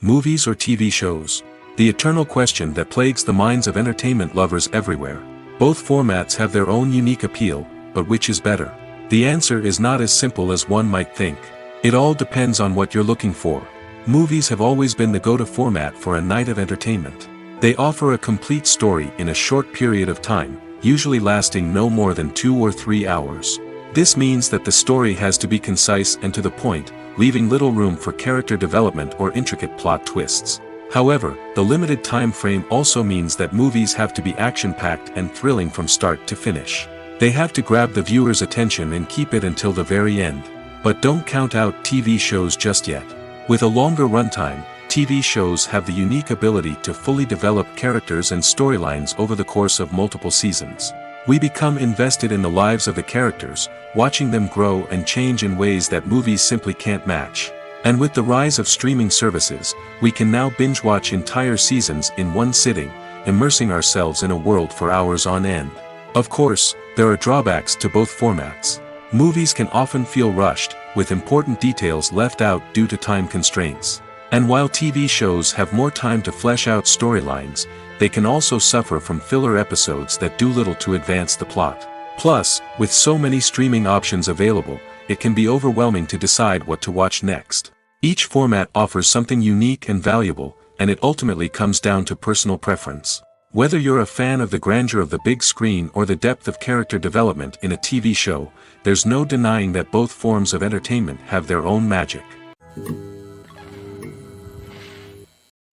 Movies or TV shows? The eternal question that plagues the minds of entertainment lovers everywhere. Both formats have their own unique appeal, but which is better? The answer is not as simple as one might think. It all depends on what you're looking for. Movies have always been the go-to format for a night of entertainment. They offer a complete story in a short period of time, usually lasting no more than 2 or 3 hours. This means that the story has to be concise and to the point, leaving little room for character development or intricate plot twists. However, the limited time frame also means that movies have to be action-packed and thrilling from start to finish. They have to grab the viewer's attention and keep it until the very end. But don't count out TV shows just yet. With a longer runtime, TV shows have the unique ability to fully develop characters and storylines over the course of multiple seasons. We become invested in the lives of the characters, watching them grow and change in ways that movies simply can't match. And with the rise of streaming services, we can now binge-watch entire seasons in one sitting, immersing ourselves in a world for hours on end. Of course, there are drawbacks to both formats. Movies can often feel rushed, with important details left out due to time constraints. And while TV shows have more time to flesh out storylines, they can also suffer from filler episodes that do little to advance the plot. Plus, with so many streaming options available, it can be overwhelming to decide what to watch next. Each format offers something unique and valuable, and it ultimately comes down to personal preference. Whether you're a fan of the grandeur of the big screen or the depth of character development in a TV show, there's no denying that both forms of entertainment have their own magic.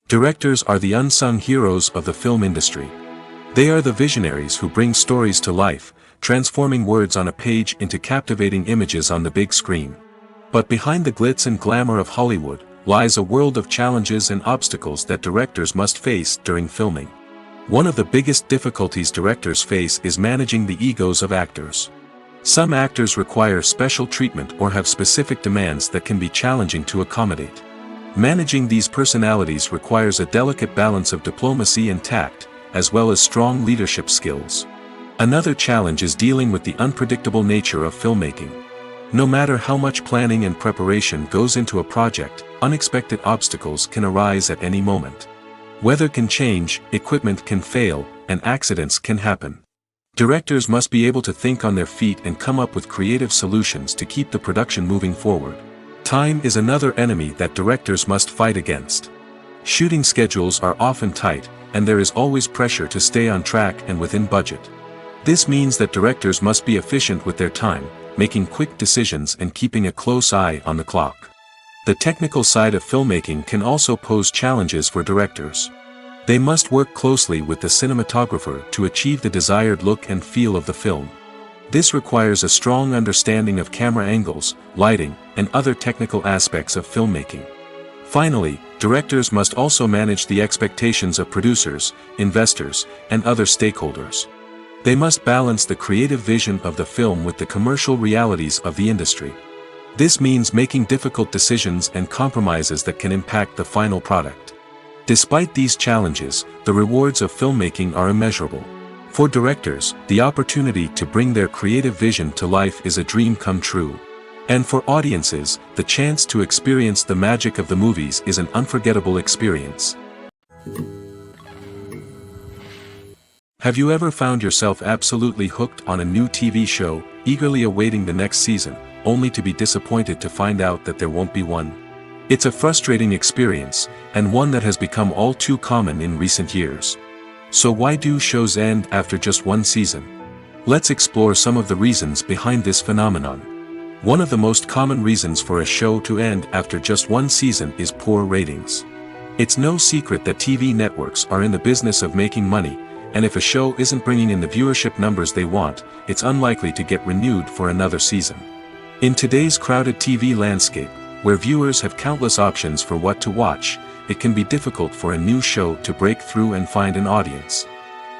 Directors are the unsung heroes of the film industry. They are the visionaries who bring stories to life, transforming words on a page into captivating images on the big screen. But behind the glitz and glamour of Hollywood, lies a world of challenges and obstacles that directors must face during filming. One of the biggest difficulties directors face is managing the egos of actors. Some actors require special treatment or have specific demands that can be challenging to accommodate. Managing these personalities requires a delicate balance of diplomacy and tact, as well as strong leadership skills. Another challenge is dealing with the unpredictable nature of filmmaking. No matter how much planning and preparation goes into a project, unexpected obstacles can arise at any moment. Weather can change, equipment can fail, and accidents can happen. Directors must be able to think on their feet and come up with creative solutions to keep the production moving forward. Time is another enemy that directors must fight against. Shooting schedules are often tight, and there is always pressure to stay on track and within budget. This means that directors must be efficient with their time, making quick decisions and keeping a close eye on the clock. The technical side of filmmaking can also pose challenges for directors. They must work closely with the cinematographer to achieve the desired look and feel of the film. This requires a strong understanding of camera angles, lighting, and other technical aspects of filmmaking. Finally, directors must also manage the expectations of producers, investors, and other stakeholders. They must balance the creative vision of the film with the commercial realities of the industry. This means making difficult decisions and compromises that can impact the final product. Despite these challenges, the rewards of filmmaking are immeasurable. For directors, the opportunity to bring their creative vision to life is a dream come true. And for audiences, the chance to experience the magic of the movies is an unforgettable experience. Have you ever found yourself absolutely hooked on a new TV show, eagerly awaiting the next season, only to be disappointed to find out that there won't be one? It's a frustrating experience, and one that has become all too common in recent years. So why do shows end after just one season? Let's explore some of the reasons behind this phenomenon. One of the most common reasons for a show to end after just one season is poor ratings. It's no secret that TV networks are in the business of making money, and if a show isn't bringing in the viewership numbers they want, it's unlikely to get renewed for another season. In today's crowded TV landscape, where viewers have countless options for what to watch, it can be difficult for a new show to break through and find an audience.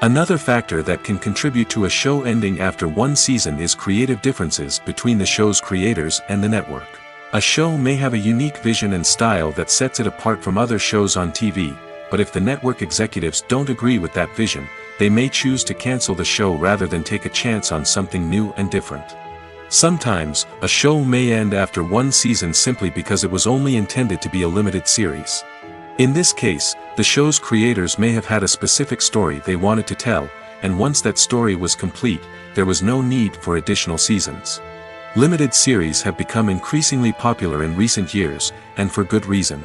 Another factor that can contribute to a show ending after one season is creative differences between the show's creators and the network. A show may have a unique vision and style that sets it apart from other shows on TV, but if the network executives don't agree with that vision, they may choose to cancel the show rather than take a chance on something new and different. Sometimes, a show may end after one season simply because it was only intended to be a limited series. In this case, the show's creators may have had a specific story they wanted to tell, and once that story was complete, there was no need for additional seasons. Limited series have become increasingly popular in recent years, and for good reason.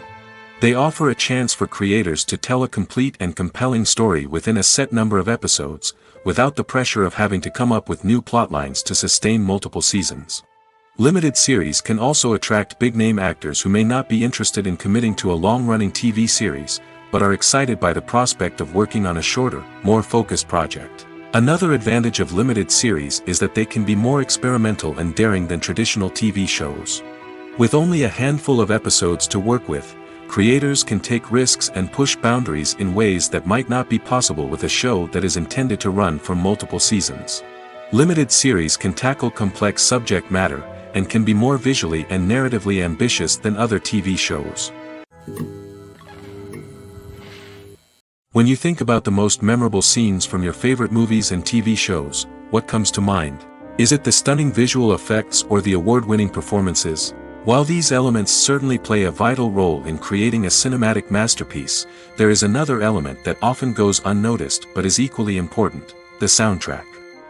They offer a chance for creators to tell a complete and compelling story within a set number of episodes, without the pressure of having to come up with new plotlines to sustain multiple seasons. Limited series can also attract big-name actors who may not be interested in committing to a long-running TV series, but are excited by the prospect of working on a shorter, more focused project. Another advantage of limited series is that they can be more experimental and daring than traditional TV shows. With only a handful of episodes to work with, creators can take risks and push boundaries in ways that might not be possible with a show that is intended to run for multiple seasons. Limited series can tackle complex subject matter, and can be more visually and narratively ambitious than other TV shows. When you think about the most memorable scenes from your favorite movies and TV shows, what comes to mind? Is it the stunning visual effects or the award-winning performances? While these elements certainly play a vital role in creating a cinematic masterpiece, there is another element that often goes unnoticed but is equally important: the soundtrack.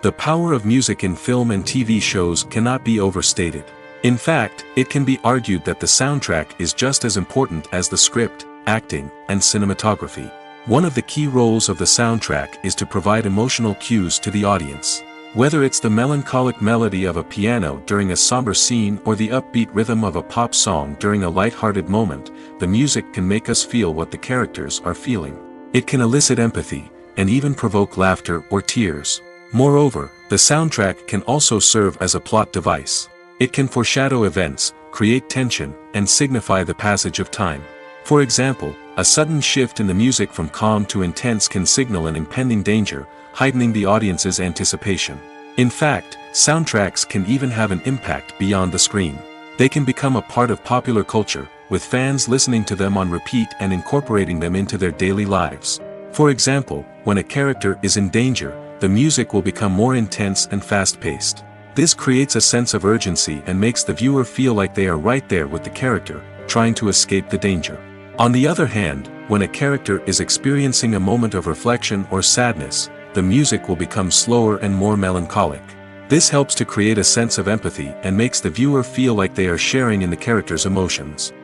The power of music in film and TV shows cannot be overstated. In fact, it can be argued that the soundtrack is just as important as the script, acting, and cinematography. One of the key roles of the soundtrack is to provide emotional cues to the audience. Whether it's the melancholic melody of a piano during a somber scene or the upbeat rhythm of a pop song during a light-hearted moment, the music can make us feel what the characters are feeling. It can elicit empathy, and even provoke laughter or tears. Moreover, the soundtrack can also serve as a plot device. It can foreshadow events, create tension, and signify the passage of time. For example, a sudden shift in the music from calm to intense can signal an impending danger, heightening the audience's anticipation. In fact, soundtracks can even have an impact beyond the screen. They can become a part of popular culture, with fans listening to them on repeat and incorporating them into their daily lives. For example, when a character is in danger, the music will become more intense and fast-paced. This creates a sense of urgency and makes the viewer feel like they are right there with the character, trying to escape the danger. On the other hand, when a character is experiencing a moment of reflection or sadness, the music will become slower and more melancholic. This helps to create a sense of empathy and makes the viewer feel like they are sharing in the character's emotions.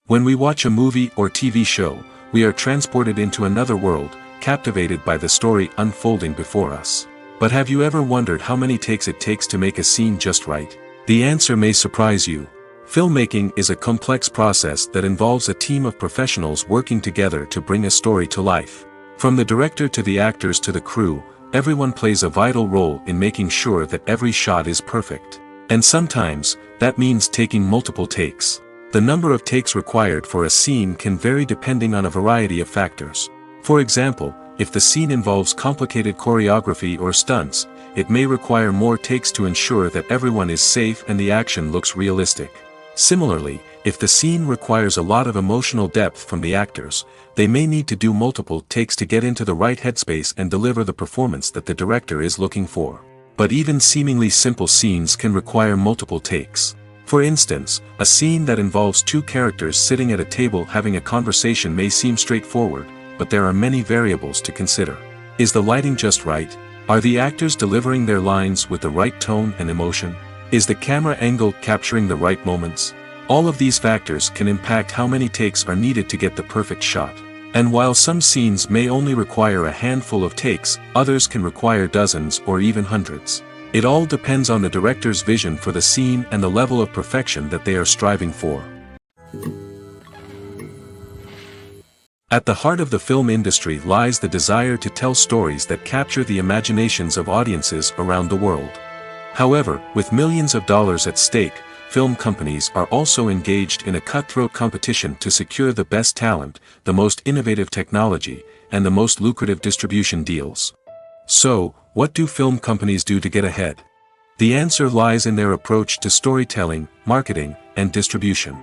When we watch a movie or TV show, we are transported into another world, captivated by the story unfolding before us. But have you ever wondered how many takes it takes to make a scene just right? The answer may surprise you. Filmmaking is a complex process that involves a team of professionals working together to bring a story to life. From the director to the actors to the crew, everyone plays a vital role in making sure that every shot is perfect. And sometimes, that means taking multiple takes. The number of takes required for a scene can vary depending on a variety of factors. For example, if the scene involves complicated choreography or stunts, it may require more takes to ensure that everyone is safe and the action looks realistic. Similarly, if the scene requires a lot of emotional depth from the actors, they may need to do multiple takes to get into the right headspace and deliver the performance that the director is looking for. But even seemingly simple scenes can require multiple takes. For instance, a scene that involves two characters sitting at a table having a conversation may seem straightforward, but there are many variables to consider. Is the lighting just right? Are the actors delivering their lines with the right tone and emotion? Is the camera angle capturing the right moments? All of these factors can impact how many takes are needed to get the perfect shot. And while some scenes may only require a handful of takes, others can require dozens or even hundreds. It all depends on the director's vision for the scene and the level of perfection that they are striving for. At the heart of the film industry lies the desire to tell stories that capture the imaginations of audiences around the world. However, with millions of dollars at stake, film companies are also engaged in a cutthroat competition to secure the best talent, the most innovative technology, and the most lucrative distribution deals. So, what do film companies do to get ahead? The answer lies in their approach to storytelling, marketing, and distribution.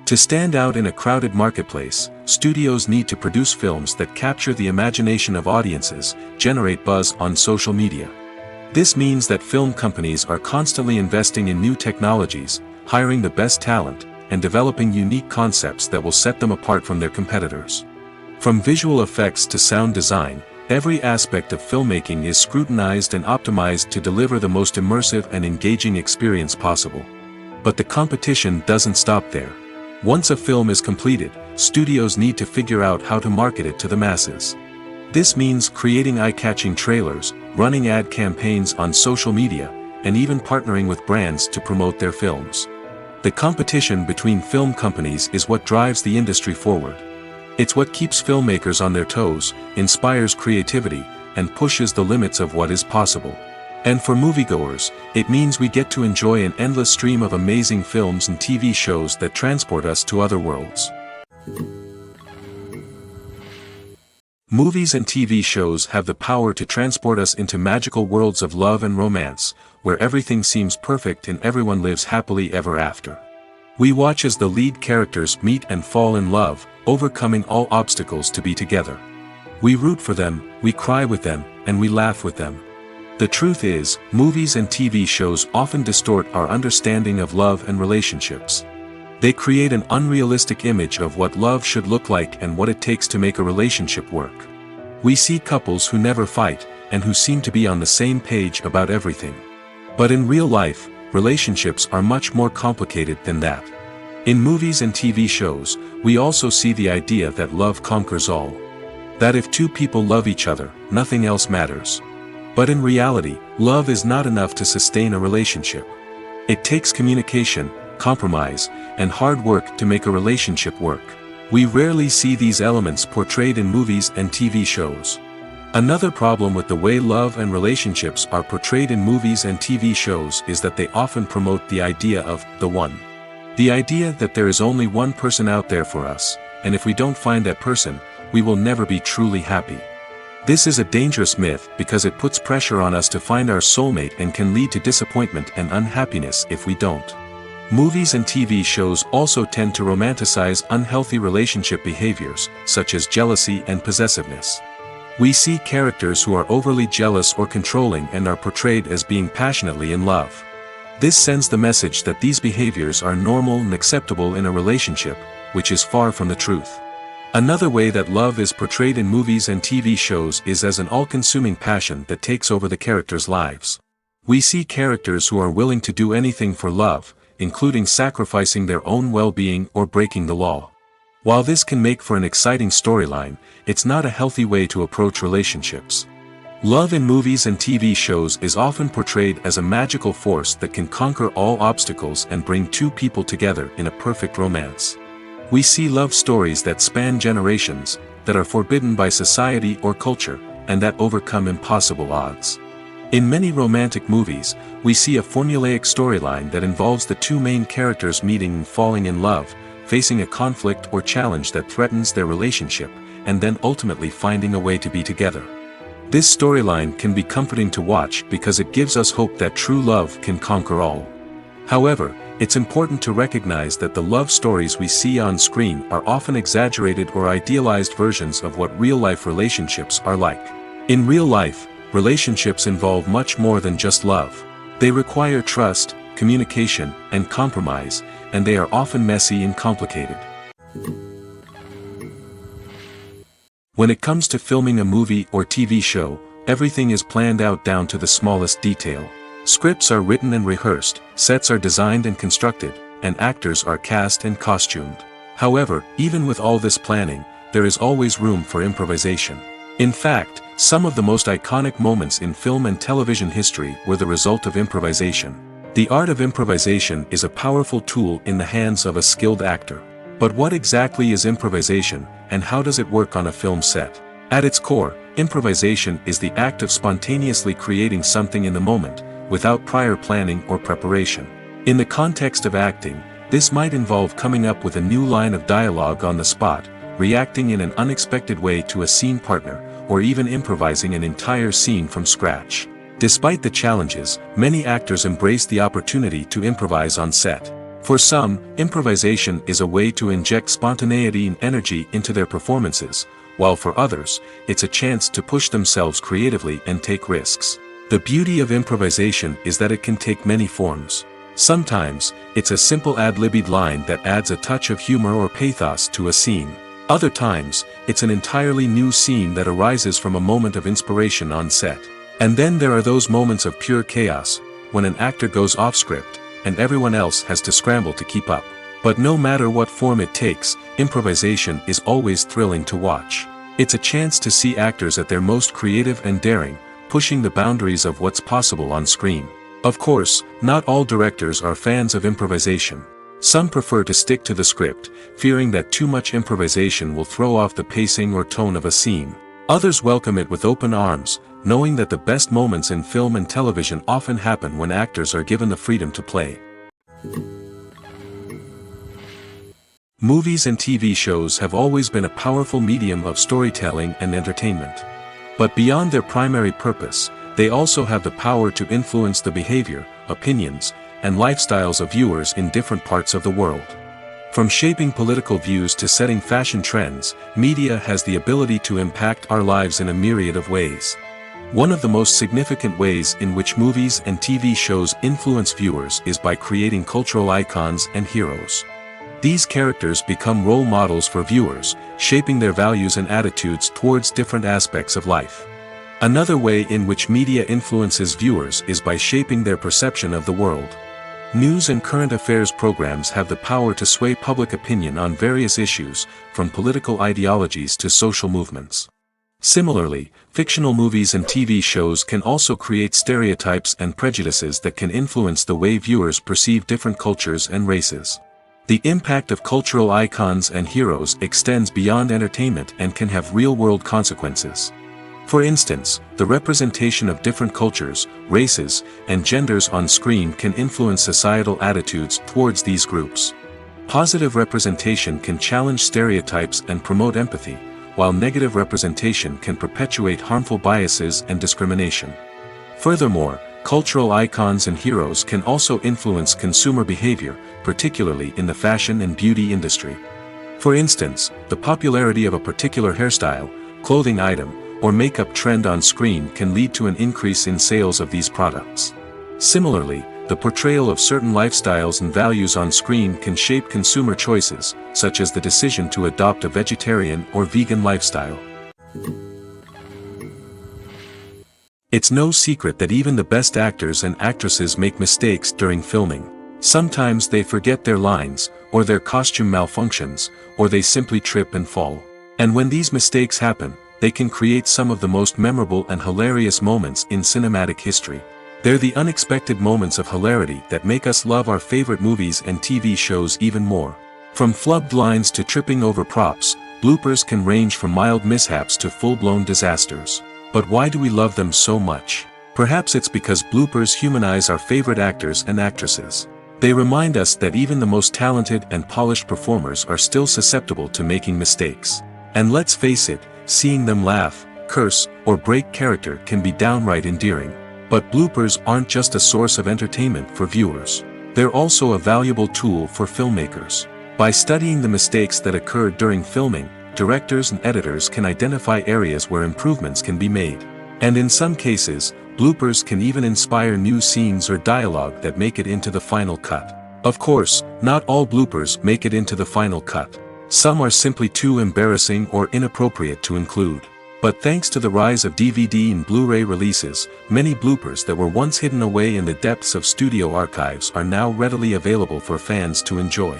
To stand out in a crowded marketplace, studios need to produce films that capture the imagination of audiences, generate buzz on social media. This means that film companies are constantly investing in new technologies, hiring the best talent, and developing unique concepts that will set them apart from their competitors. From visual effects to sound design, every aspect of filmmaking is scrutinized and optimized to deliver the most immersive and engaging experience possible. But the competition doesn't stop there. Once a film is completed, studios need to figure out how to market it to the masses. This means creating eye-catching trailers, running ad campaigns on social media, and even partnering with brands to promote their films. The competition between film companies is what drives the industry forward. It's what keeps filmmakers on their toes, inspires creativity, and pushes the limits of what is possible. And for moviegoers, it means we get to enjoy an endless stream of amazing films and TV shows that transport us to other worlds. Movies and TV shows have the power to transport us into magical worlds of love and romance, where everything seems perfect and everyone lives happily ever after. We watch as the lead characters meet and fall in love, overcoming all obstacles to be together. We root for them, we cry with them, and we laugh with them. The truth is, movies and TV shows often distort our understanding of love and relationships. They create an unrealistic image of what love should look like and what it takes to make a relationship work. We see couples who never fight, and who seem to be on the same page about everything. But in real life, relationships are much more complicated than that. In movies and TV shows, we also see the idea that love conquers all. That if two people love each other, nothing else matters. But in reality, love is not enough to sustain a relationship. It takes communication, compromise, and hard work to make a relationship work. We rarely see these elements portrayed in movies and TV shows. Another problem with the way love and relationships are portrayed in movies and TV shows is that they often promote the idea of the one. The idea that there is only one person out there for us, and if we don't find that person, we will never be truly happy. This is a dangerous myth because it puts pressure on us to find our soulmate and can lead to disappointment and unhappiness if we don't. Movies and TV shows also tend to romanticize unhealthy relationship behaviors, such as jealousy and possessiveness. We see characters who are overly jealous or controlling and are portrayed as being passionately in love. This sends the message that these behaviors are normal and acceptable in a relationship, which is far from the truth. Another way that love is portrayed in movies and TV shows is as an all-consuming passion that takes over the characters' lives. We see characters who are willing to do anything for love, including sacrificing their own well-being or breaking the law. While this can make for an exciting storyline, it's not a healthy way to approach relationships. Love in movies and TV shows is often portrayed as a magical force that can conquer all obstacles and bring two people together in a perfect romance. We see love stories that span generations, that are forbidden by society or culture, and that overcome impossible odds. In many romantic movies, we see a formulaic storyline that involves the two main characters meeting and falling in love, facing a conflict or challenge that threatens their relationship, and then ultimately finding a way to be together. This storyline can be comforting to watch because it gives us hope that true love can conquer all. However, It's important to recognize that the love stories we see on screen are often exaggerated or idealized versions of what real-life relationships are like. In real life, relationships involve much more than just love. They require trust, communication, and compromise, and they are often messy and complicated. When it comes to filming a movie or TV show, everything is planned out down to the smallest detail. Scripts are written and rehearsed, sets are designed and constructed, and actors are cast and costumed. However, even with all this planning, there is always room for improvisation. In fact, some of the most iconic moments in film and television history were the result of improvisation. The art of improvisation is a powerful tool in the hands of a skilled actor. But what exactly is improvisation, and how does it work on a film set? At its core, improvisation is the act of spontaneously creating something in the moment, without prior planning or preparation. In the context of acting, this might involve coming up with a new line of dialogue on the spot, reacting in an unexpected way to a scene partner, or even improvising an entire scene from scratch. Despite the challenges, many actors embrace the opportunity to improvise on set. For some, improvisation is a way to inject spontaneity and energy into their performances, while for others, it's a chance to push themselves creatively and take risks. The beauty of improvisation is that it can take many forms. Sometimes, it's a simple ad-libbed line that adds a touch of humor or pathos to a scene. Other times, it's an entirely new scene that arises from a moment of inspiration on set. And then there are those moments of pure chaos, when an actor goes off script, and everyone else has to scramble to keep up. But no matter what form it takes, improvisation is always thrilling to watch. It's a chance to see actors at their most creative and daring, pushing the boundaries of what's possible on screen. Of course, not all directors are fans of improvisation. Some prefer to stick to the script, fearing that too much improvisation will throw off the pacing or tone of a scene. Others welcome it with open arms, knowing that the best moments in film and television often happen when actors are given the freedom to play. Movies and TV shows have always been a powerful medium of storytelling and entertainment. But beyond their primary purpose, they also have the power to influence the behavior, opinions, and lifestyles of viewers in different parts of the world. From shaping political views to setting fashion trends, media has the ability to impact our lives in a myriad of ways. One of the most significant ways in which movies and TV shows influence viewers is by creating cultural icons and heroes. These characters become role models for viewers, shaping their values and attitudes towards different aspects of life. Another way in which media influences viewers is by shaping their perception of the world. News and current affairs programs have the power to sway public opinion on various issues, from political ideologies to social movements. Similarly, fictional movies and TV shows can also create stereotypes and prejudices that can influence the way viewers perceive different cultures and races. The impact of cultural icons and heroes extends beyond entertainment and can have real-world consequences. For instance, the representation of different cultures, races, and genders on screen can influence societal attitudes towards these groups. Positive representation can challenge stereotypes and promote empathy, while negative representation can perpetuate harmful biases and discrimination. Furthermore, cultural icons and heroes can also influence consumer behavior, particularly in the fashion and beauty industry. For instance, the popularity of a particular hairstyle, clothing item, or makeup trend on screen can lead to an increase in sales of these products. Similarly, the portrayal of certain lifestyles and values on screen can shape consumer choices, such as the decision to adopt a vegetarian or vegan lifestyle. It's no secret that even the best actors and actresses make mistakes during filming. Sometimes they forget their lines, or their costume malfunctions, or they simply trip and fall. And when these mistakes happen, they can create some of the most memorable and hilarious moments in cinematic history. They're the unexpected moments of hilarity that make us love our favorite movies and TV shows even more. From flubbed lines to tripping over props, bloopers can range from mild mishaps to full-blown disasters. But why do we love them so much? Perhaps it's because bloopers humanize our favorite actors and actresses. They remind us that even the most talented and polished performers are still susceptible to making mistakes. And let's face it, seeing them laugh, curse, or break character can be downright endearing. But bloopers aren't just a source of entertainment for viewers. They're also a valuable tool for filmmakers. By studying the mistakes that occurred during filming, directors and editors can identify areas where improvements can be made. And in some cases, bloopers can even inspire new scenes or dialogue that make it into the final cut. Of course, not all bloopers make it into the final cut. Some are simply too embarrassing or inappropriate to include. But thanks to the rise of DVD and Blu-ray releases, many bloopers that were once hidden away in the depths of studio archives are now readily available for fans to enjoy.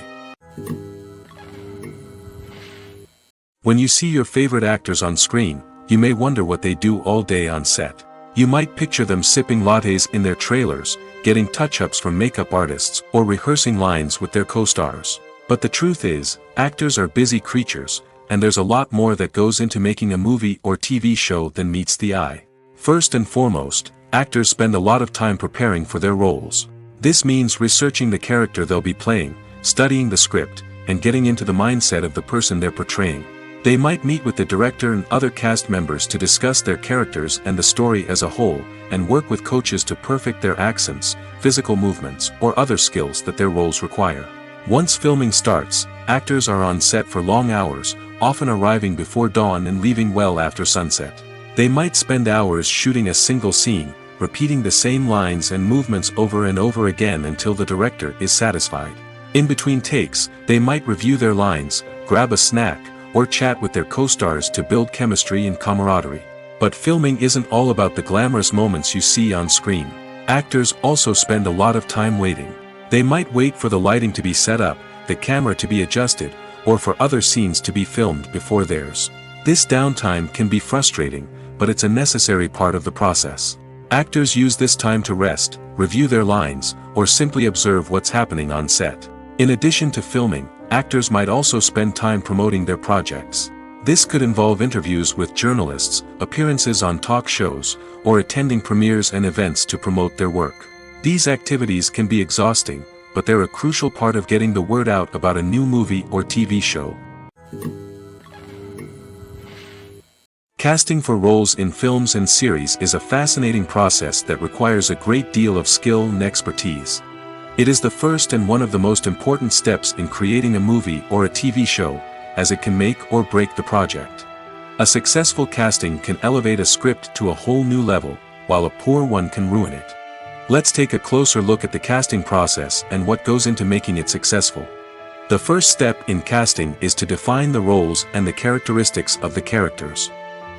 When you see your favorite actors on screen, you may wonder what they do all day on set. You might picture them sipping lattes in their trailers, getting touch-ups from makeup artists, or rehearsing lines with their co-stars. But the truth is, actors are busy creatures, and there's a lot more that goes into making a movie or TV show than meets the eye. First and foremost, actors spend a lot of time preparing for their roles. This means researching the character they'll be playing, studying the script, and getting into the mindset of the person they're portraying. They might meet with the director and other cast members to discuss their characters and the story as a whole, and work with coaches to perfect their accents, physical movements, or other skills that their roles require. Once filming starts, actors are on set for long hours, often arriving before dawn and leaving well after sunset. They might spend hours shooting a single scene, repeating the same lines and movements over and over again until the director is satisfied. In between takes, they might review their lines, grab a snack, or chat with their co-stars to build chemistry and camaraderie. But filming isn't all about the glamorous moments you see on screen. Actors also spend a lot of time waiting. They might wait for the lighting to be set up, the camera to be adjusted, or for other scenes to be filmed before theirs. This downtime can be frustrating, but it's a necessary part of the process. Actors use this time to rest, review their lines, or simply observe what's happening on set. In addition to filming, actors might also spend time promoting their projects. This could involve interviews with journalists, appearances on talk shows, or attending premieres and events to promote their work. These activities can be exhausting, but they're a crucial part of getting the word out about a new movie or TV show. Casting for roles in films and series is a fascinating process that requires a great deal of skill and expertise. It is the first and one of the most important steps in creating a movie or a TV show, as it can make or break the project. A successful casting can elevate a script to a whole new level, while a poor one can ruin it. Let's take a closer look at the casting process and what goes into making it successful. The first step in casting is to define the roles and the characteristics of the characters.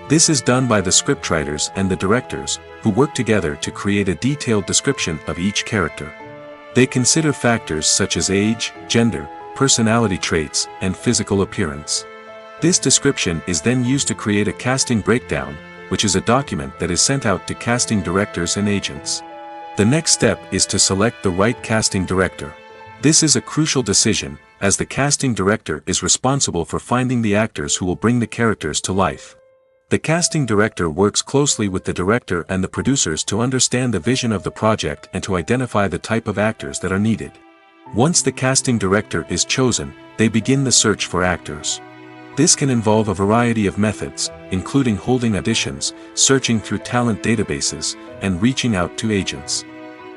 This is done by the scriptwriters and the directors, who work together to create a detailed description of each character. They consider factors such as age, gender, personality traits, and physical appearance. This description is then used to create a casting breakdown, which is a document that is sent out to casting directors and agents. The next step is to select the right casting director. This is a crucial decision, as the casting director is responsible for finding the actors who will bring the characters to life. The casting director works closely with the director and the producers to understand the vision of the project and to identify the type of actors that are needed. Once the casting director is chosen, they begin the search for actors. This can involve a variety of methods, including holding auditions, searching through talent databases, and reaching out to agents.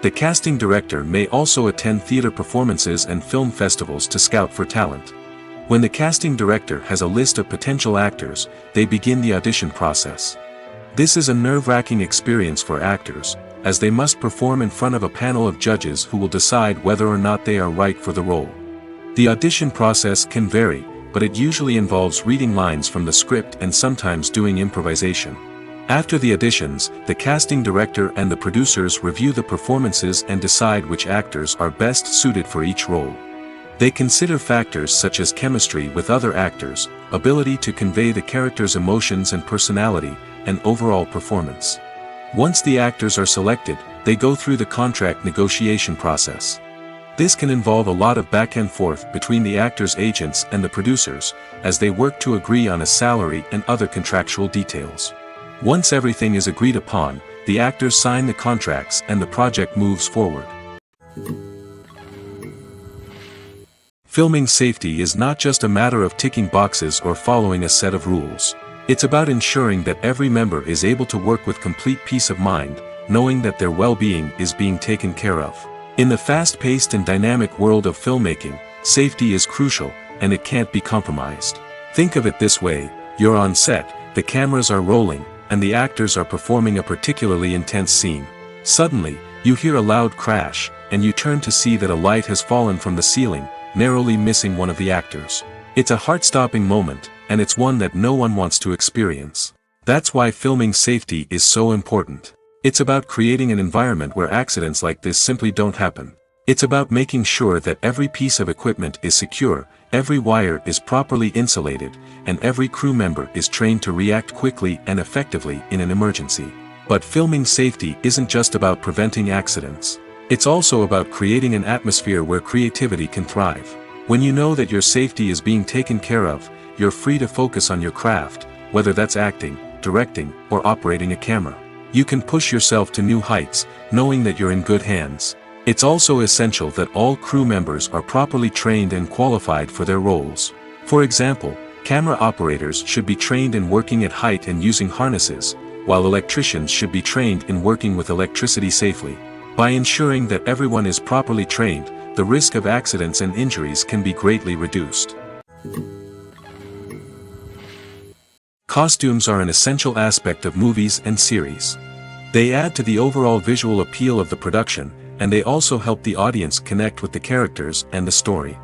The casting director may also attend theater performances and film festivals to scout for talent. When the casting director has a list of potential actors, they begin the audition process. This is a nerve-wracking experience for actors, as they must perform in front of a panel of judges who will decide whether or not they are right for the role. The audition process can vary, but it usually involves reading lines from the script and sometimes doing improvisation. After the auditions, the casting director and the producers review the performances and decide which actors are best suited for each role. They consider factors such as chemistry with other actors, ability to convey the character's emotions and personality, and overall performance. Once the actors are selected, they go through the contract negotiation process. This can involve a lot of back and forth between the actors' agents and the producers, as they work to agree on a salary and other contractual details. Once everything is agreed upon, the actors sign the contracts and the project moves forward. Filming safety is not just a matter of ticking boxes or following a set of rules. It's about ensuring that every member is able to work with complete peace of mind, knowing that their well-being is being taken care of. In the fast-paced and dynamic world of filmmaking, safety is crucial, and it can't be compromised. Think of it this way: you're on set, the cameras are rolling, and the actors are performing a particularly intense scene. Suddenly, you hear a loud crash, and you turn to see that a light has fallen from the ceiling, narrowly missing one of the actors. It's a heart-stopping moment, and it's one that no one wants to experience. That's why filming safety is so important. It's about creating an environment where accidents like this simply don't happen. It's about making sure that every piece of equipment is secure, every wire is properly insulated, and every crew member is trained to react quickly and effectively in an emergency. But filming safety isn't just about preventing accidents. It's also about creating an atmosphere where creativity can thrive. When you know that your safety is being taken care of, you're free to focus on your craft, whether that's acting, directing, or operating a camera. You can push yourself to new heights, knowing that you're in good hands. It's also essential that all crew members are properly trained and qualified for their roles. For example, camera operators should be trained in working at height and using harnesses, while electricians should be trained in working with electricity safely. By ensuring that everyone is properly trained, the risk of accidents and injuries can be greatly reduced. Costumes are an essential aspect of movies and series. They add to the overall visual appeal of the production, and they also help the audience connect with the characters and the story.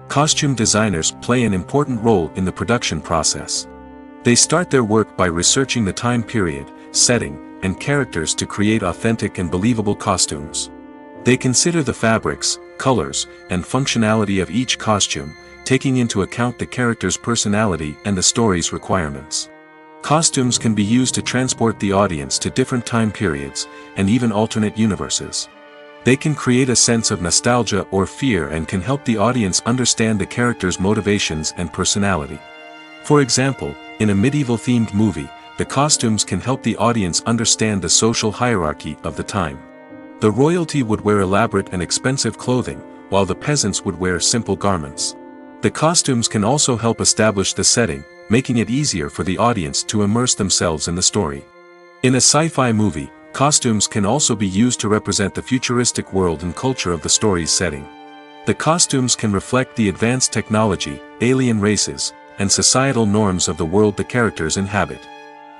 Costume designers play an important role in the production process. They start their work by researching the time period, setting, and characters to create authentic and believable costumes. They consider the fabrics, colors, and functionality of each costume, taking into account the character's personality and the story's requirements. Costumes can be used to transport the audience to different time periods, and even alternate universes. They can create a sense of nostalgia or fear and can help the audience understand the character's motivations and personality. For example, in a medieval-themed movie, the costumes can help the audience understand the social hierarchy of the time. The royalty would wear elaborate and expensive clothing, while the peasants would wear simple garments. The costumes can also help establish the setting, making it easier for the audience to immerse themselves in the story. In a sci-fi movie, costumes can also be used to represent the futuristic world and culture of the story's setting. The costumes can reflect the advanced technology, alien races, and societal norms of the world the characters inhabit.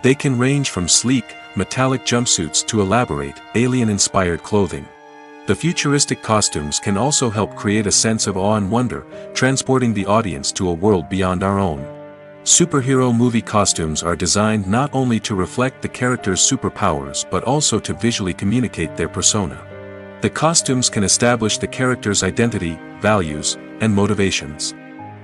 They can range from sleek, metallic jumpsuits to elaborate, alien-inspired clothing. The futuristic costumes can also help create a sense of awe and wonder, transporting the audience to a world beyond our own. Superhero movie costumes are designed not only to reflect the character's superpowers but also to visually communicate their persona. The costumes can establish the character's identity, values, and motivations.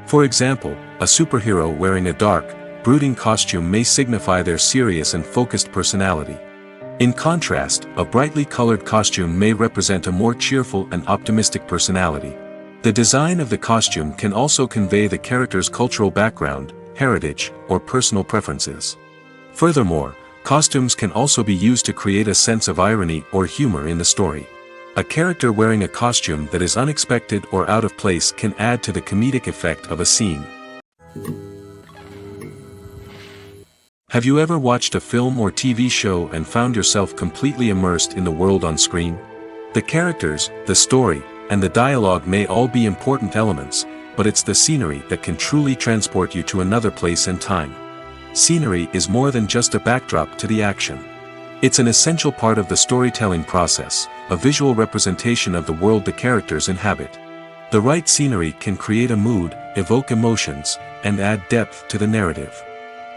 For example, a superhero wearing a dark, brooding costume may signify their serious and focused personality. In contrast, a brightly colored costume may represent a more cheerful and optimistic personality. The design of the costume can also convey the character's cultural background, heritage, or personal preferences. Furthermore, costumes can also be used to create a sense of irony or humor in the story. A character wearing a costume that is unexpected or out of place can add to the comedic effect of a scene. Have you ever watched a film or TV show and found yourself completely immersed in the world on screen? The characters, the story, and the dialogue may all be important elements, but it's the scenery that can truly transport you to another place and time. Scenery is more than just a backdrop to the action. It's an essential part of the storytelling process, a visual representation of the world the characters inhabit. The right scenery can create a mood, evoke emotions, and add depth to the narrative.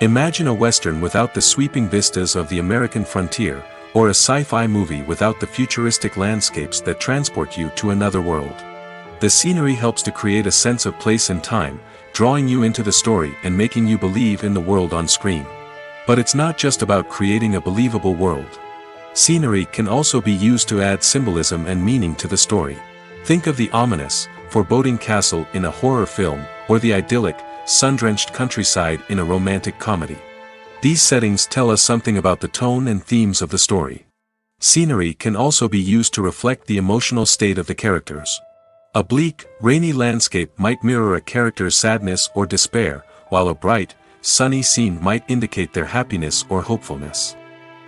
Imagine a Western without the sweeping vistas of the American frontier, or a sci-fi movie without the futuristic landscapes that transport you to another world. The scenery helps to create a sense of place and time, drawing you into the story and making you believe in the world on screen. But it's not just about creating a believable world. Scenery can also be used to add symbolism and meaning to the story. Think of the ominous, foreboding castle in a horror film, or the idyllic, sun-drenched countryside in a romantic comedy. These settings tell us something about the tone and themes of the story. Scenery can also be used to reflect the emotional state of the characters. A bleak, rainy landscape might mirror a character's sadness or despair, while a bright, sunny scene might indicate their happiness or hopefulness.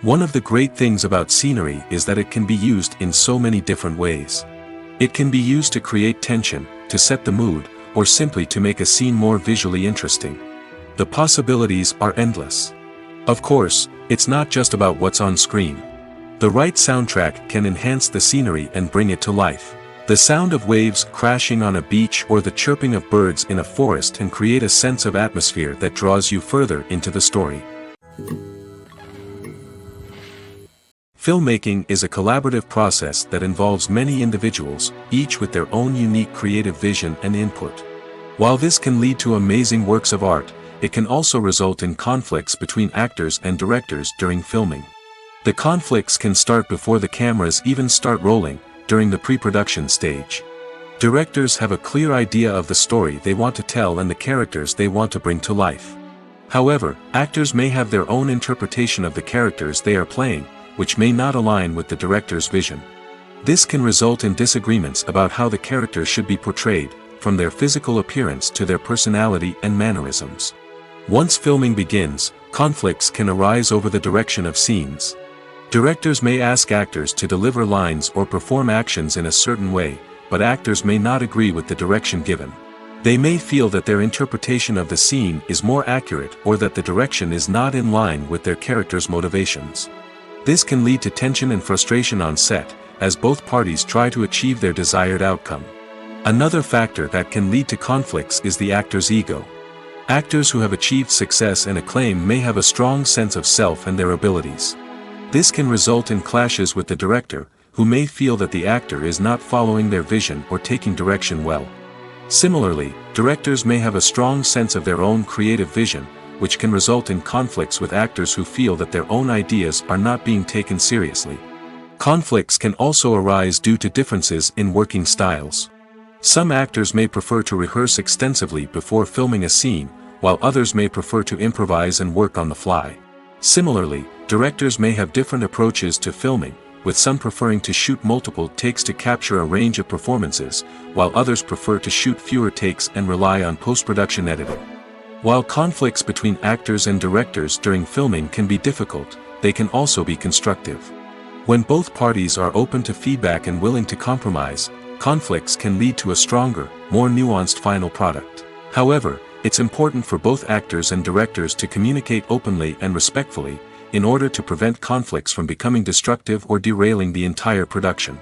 One of the great things about scenery is that it can be used in so many different ways. It can be used to create tension, to set the mood, or simply to make a scene more visually interesting. The possibilities are endless. Of course, it's not just about what's on screen. The right soundtrack can enhance the scenery and bring it to life. The sound of waves crashing on a beach or the chirping of birds in a forest can create a sense of atmosphere that draws you further into the story. Filmmaking is a collaborative process that involves many individuals, each with their own unique creative vision and input. While this can lead to amazing works of art, it can also result in conflicts between actors and directors during filming. The conflicts can start before the cameras even start rolling, during the pre-production stage. Directors have a clear idea of the story they want to tell and the characters they want to bring to life. However, actors may have their own interpretation of the characters they are playing, which may not align with the director's vision. This can result in disagreements about how the characters should be portrayed, from their physical appearance to their personality and mannerisms. Once filming begins, conflicts can arise over the direction of scenes. Directors may ask actors to deliver lines or perform actions in a certain way, but actors may not agree with the direction given. They may feel that their interpretation of the scene is more accurate or that the direction is not in line with their character's motivations. This can lead to tension and frustration on set, as both parties try to achieve their desired outcome. Another factor that can lead to conflicts is the actor's ego. Actors who have achieved success and acclaim may have a strong sense of self and their abilities. This can result in clashes with the director, who may feel that the actor is not following their vision or taking direction well. Similarly, directors may have a strong sense of their own creative vision, which can result in conflicts with actors who feel that their own ideas are not being taken seriously. Conflicts can also arise due to differences in working styles. Some actors may prefer to rehearse extensively before filming a scene, while others may prefer to improvise and work on the fly. Similarly, directors may have different approaches to filming, with some preferring to shoot multiple takes to capture a range of performances, while others prefer to shoot fewer takes and rely on post-production editing. While conflicts between actors and directors during filming can be difficult, they can also be constructive. When both parties are open to feedback and willing to compromise, conflicts can lead to a stronger, more nuanced final product. However, it's important for both actors and directors to communicate openly and respectfully, in order to prevent conflicts from becoming destructive or derailing the entire production.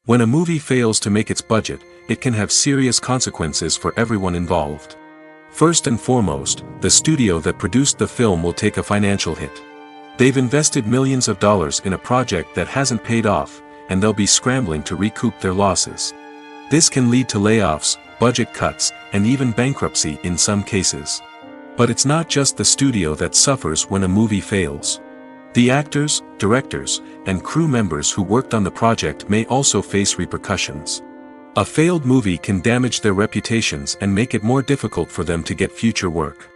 When a movie fails to make its budget, it can have serious consequences for everyone involved. First and foremost, the studio that produced the film will take a financial hit. They've invested millions of dollars in a project that hasn't paid off, and they'll be scrambling to recoup their losses. This can lead to layoffs, budget cuts, and even bankruptcy in some cases. But it's not just the studio that suffers when a movie fails. The actors, directors, and crew members who worked on the project may also face repercussions. A failed movie can damage their reputations and make it more difficult for them to get future work.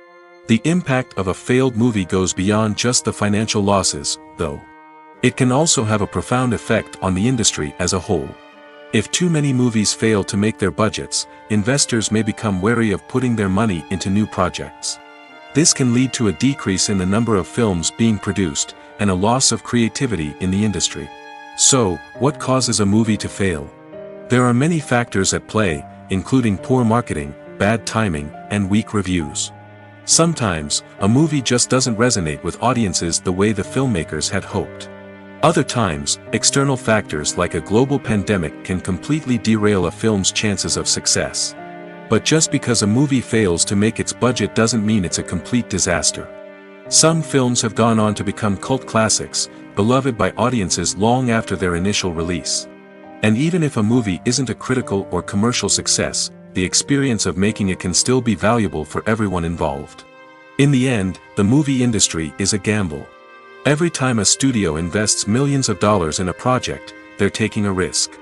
The impact of a failed movie goes beyond just the financial losses, though. It can also have a profound effect on the industry as a whole. If too many movies fail to make their budgets, investors may become wary of putting their money into new projects. This can lead to a decrease in the number of films being produced, and a loss of creativity in the industry. So, what causes a movie to fail? There are many factors at play, including poor marketing, bad timing, and weak reviews. Sometimes, a movie just doesn't resonate with audiences the way the filmmakers had hoped. Other times, external factors like a global pandemic can completely derail a film's chances of success. But just because a movie fails to make its budget doesn't mean it's a complete disaster. Some films have gone on to become cult classics, beloved by audiences long after their initial release. And even if a movie isn't a critical or commercial success, the experience of making it can still be valuable for everyone involved. In the end, the movie industry is a gamble. Every time a studio invests millions of dollars in a project, they're taking a risk.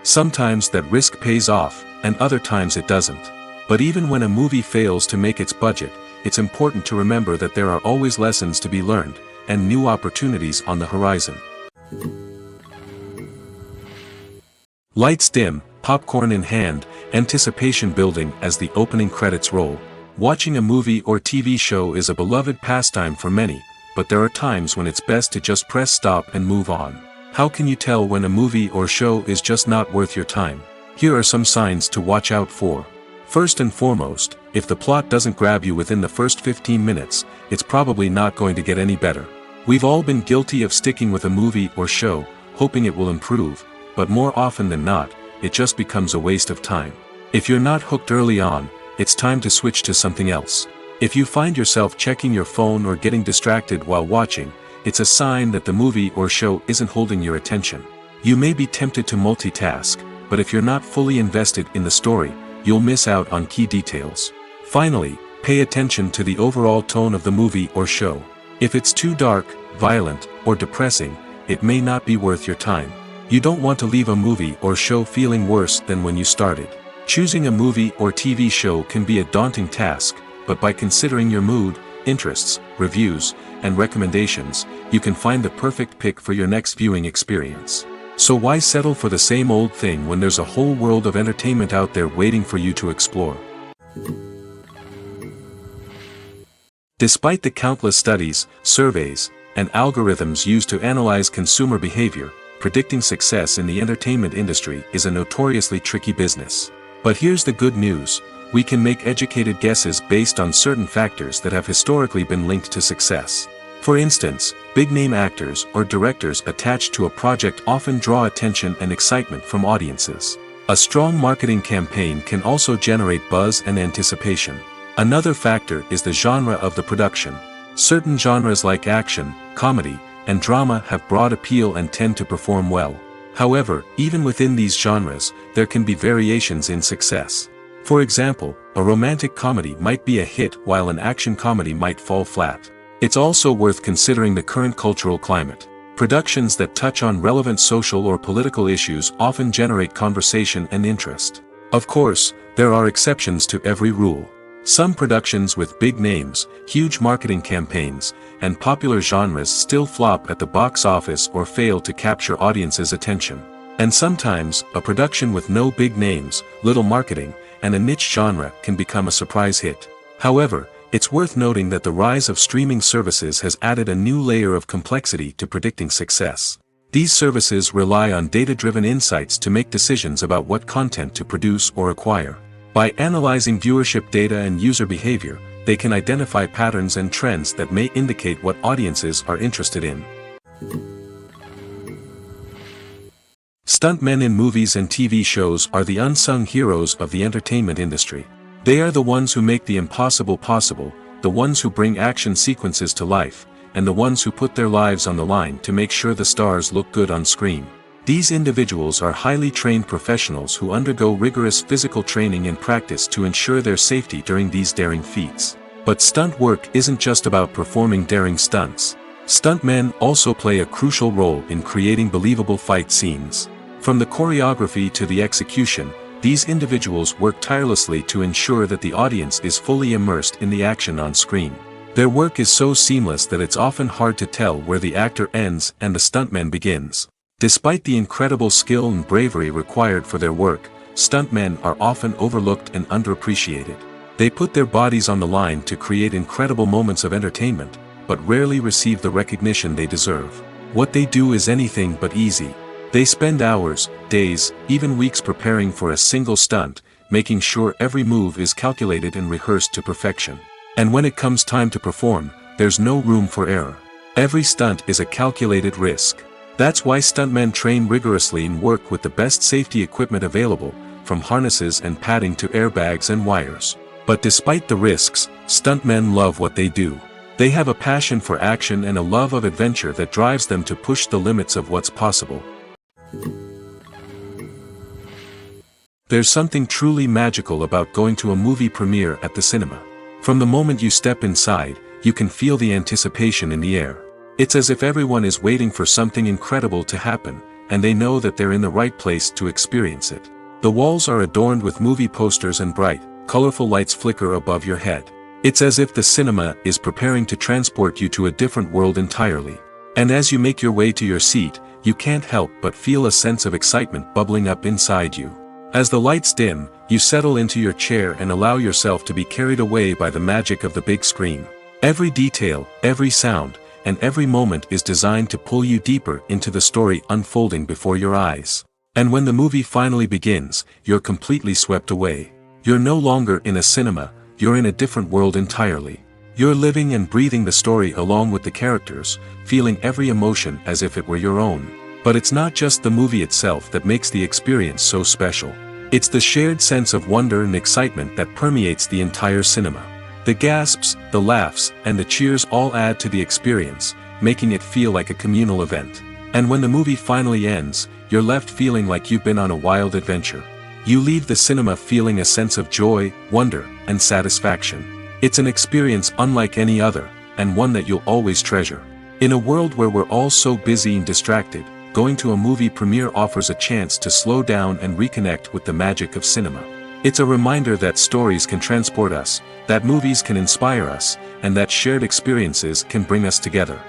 Sometimes that risk pays off, and other times it doesn't. But even when a movie fails to make its budget, it's important to remember that there are always lessons to be learned, and new opportunities on the horizon. Lights dim, popcorn in hand, anticipation building as the opening credits roll. Watching a movie or TV show is a beloved pastime for many, but there are times when it's best to just press stop and move on. How can you tell when a movie or show is just not worth your time? Here are some signs to watch out for. First and foremost, if the plot doesn't grab you within the first 15 minutes, it's probably not going to get any better. We've all been guilty of sticking with a movie or show, hoping it will improve, but more often than not, it just becomes a waste of time. If you're not hooked early on, it's time to switch to something else. If you find yourself checking your phone or getting distracted while watching, it's a sign that the movie or show isn't holding your attention. You may be tempted to multitask, but if you're not fully invested in the story, you'll miss out on key details. Finally, pay attention to the overall tone of the movie or show. If it's too dark, violent, or depressing, it may not be worth your time. You don't want to leave a movie or show feeling worse than when you started. Choosing a movie or TV show can be a daunting task, but by considering your mood, interests, reviews, and recommendations, you can find the perfect pick for your next viewing experience. So why settle for the same old thing when there's a whole world of entertainment out there waiting for you to explore? Despite the countless studies, surveys, and algorithms used to analyze consumer behavior, predicting success in the entertainment industry is a notoriously tricky business. But here's the good news: we can make educated guesses based on certain factors that have historically been linked to success. For instance, big-name actors or directors attached to a project often draw attention and excitement from audiences. A strong marketing campaign can also generate buzz and anticipation. Another factor is the genre of the production. Certain genres like action, comedy, and drama have broad appeal and tend to perform well. However, even within these genres, there can be variations in success. For example, a romantic comedy might be a hit while an action comedy might fall flat. It's also worth considering the current cultural climate. Productions that touch on relevant social or political issues often generate conversation and interest. Of course, there are exceptions to every rule. Some productions with big names, huge marketing campaigns, and popular genres still flop at the box office or fail to capture audiences' attention. And sometimes, a production with no big names, little marketing, and a niche genre can become a surprise hit. However, it's worth noting that the rise of streaming services has added a new layer of complexity to predicting success. These services rely on data-driven insights to make decisions about what content to produce or acquire. By analyzing viewership data and user behavior, they can identify patterns and trends that may indicate what audiences are interested in. Stuntmen in movies and TV shows are the unsung heroes of the entertainment industry. They are the ones who make the impossible possible, the ones who bring action sequences to life, and the ones who put their lives on the line to make sure the stars look good on screen. These individuals are highly trained professionals who undergo rigorous physical training and practice to ensure their safety during these daring feats. But stunt work isn't just about performing daring stunts. Stuntmen also play a crucial role in creating believable fight scenes. From the choreography to the execution, these individuals work tirelessly to ensure that the audience is fully immersed in the action on screen. Their work is so seamless that it's often hard to tell where the actor ends and the stuntman begins. Despite the incredible skill and bravery required for their work, stuntmen are often overlooked and underappreciated. They put their bodies on the line to create incredible moments of entertainment, but rarely receive the recognition they deserve. What they do is anything but easy. They spend hours, days, even weeks preparing for a single stunt, making sure every move is calculated and rehearsed to perfection. And when it comes time to perform, there's no room for error. Every stunt is a calculated risk. That's why stuntmen train rigorously and work with the best safety equipment available, from harnesses and padding to airbags and wires. But despite the risks, stuntmen love what they do. They have a passion for action and a love of adventure that drives them to push the limits of what's possible. There's something truly magical about going to a movie premiere at the cinema. From the moment you step inside, you can feel the anticipation in the air. It's as if everyone is waiting for something incredible to happen, and they know that they're in the right place to experience it. The walls are adorned with movie posters and bright, colorful lights flicker above your head. It's as if the cinema is preparing to transport you to a different world entirely. And as you make your way to your seat, you can't help but feel a sense of excitement bubbling up inside you. As the lights dim, you settle into your chair and allow yourself to be carried away by the magic of the big screen. Every detail, every sound, and every moment is designed to pull you deeper into the story unfolding before your eyes. And when the movie finally begins, you're completely swept away. You're no longer in a cinema, you're in a different world entirely. You're living and breathing the story along with the characters, feeling every emotion as if it were your own. But it's not just the movie itself that makes the experience so special. It's the shared sense of wonder and excitement that permeates the entire cinema. The gasps, the laughs, and the cheers all add to the experience, making it feel like a communal event. And when the movie finally ends, you're left feeling like you've been on a wild adventure. You leave the cinema feeling a sense of joy, wonder, and satisfaction. It's an experience unlike any other, and one that you'll always treasure. In a world where we're all so busy and distracted, going to a movie premiere offers a chance to slow down and reconnect with the magic of cinema. It's a reminder that stories can transport us, that movies can inspire us, and that shared experiences can bring us together.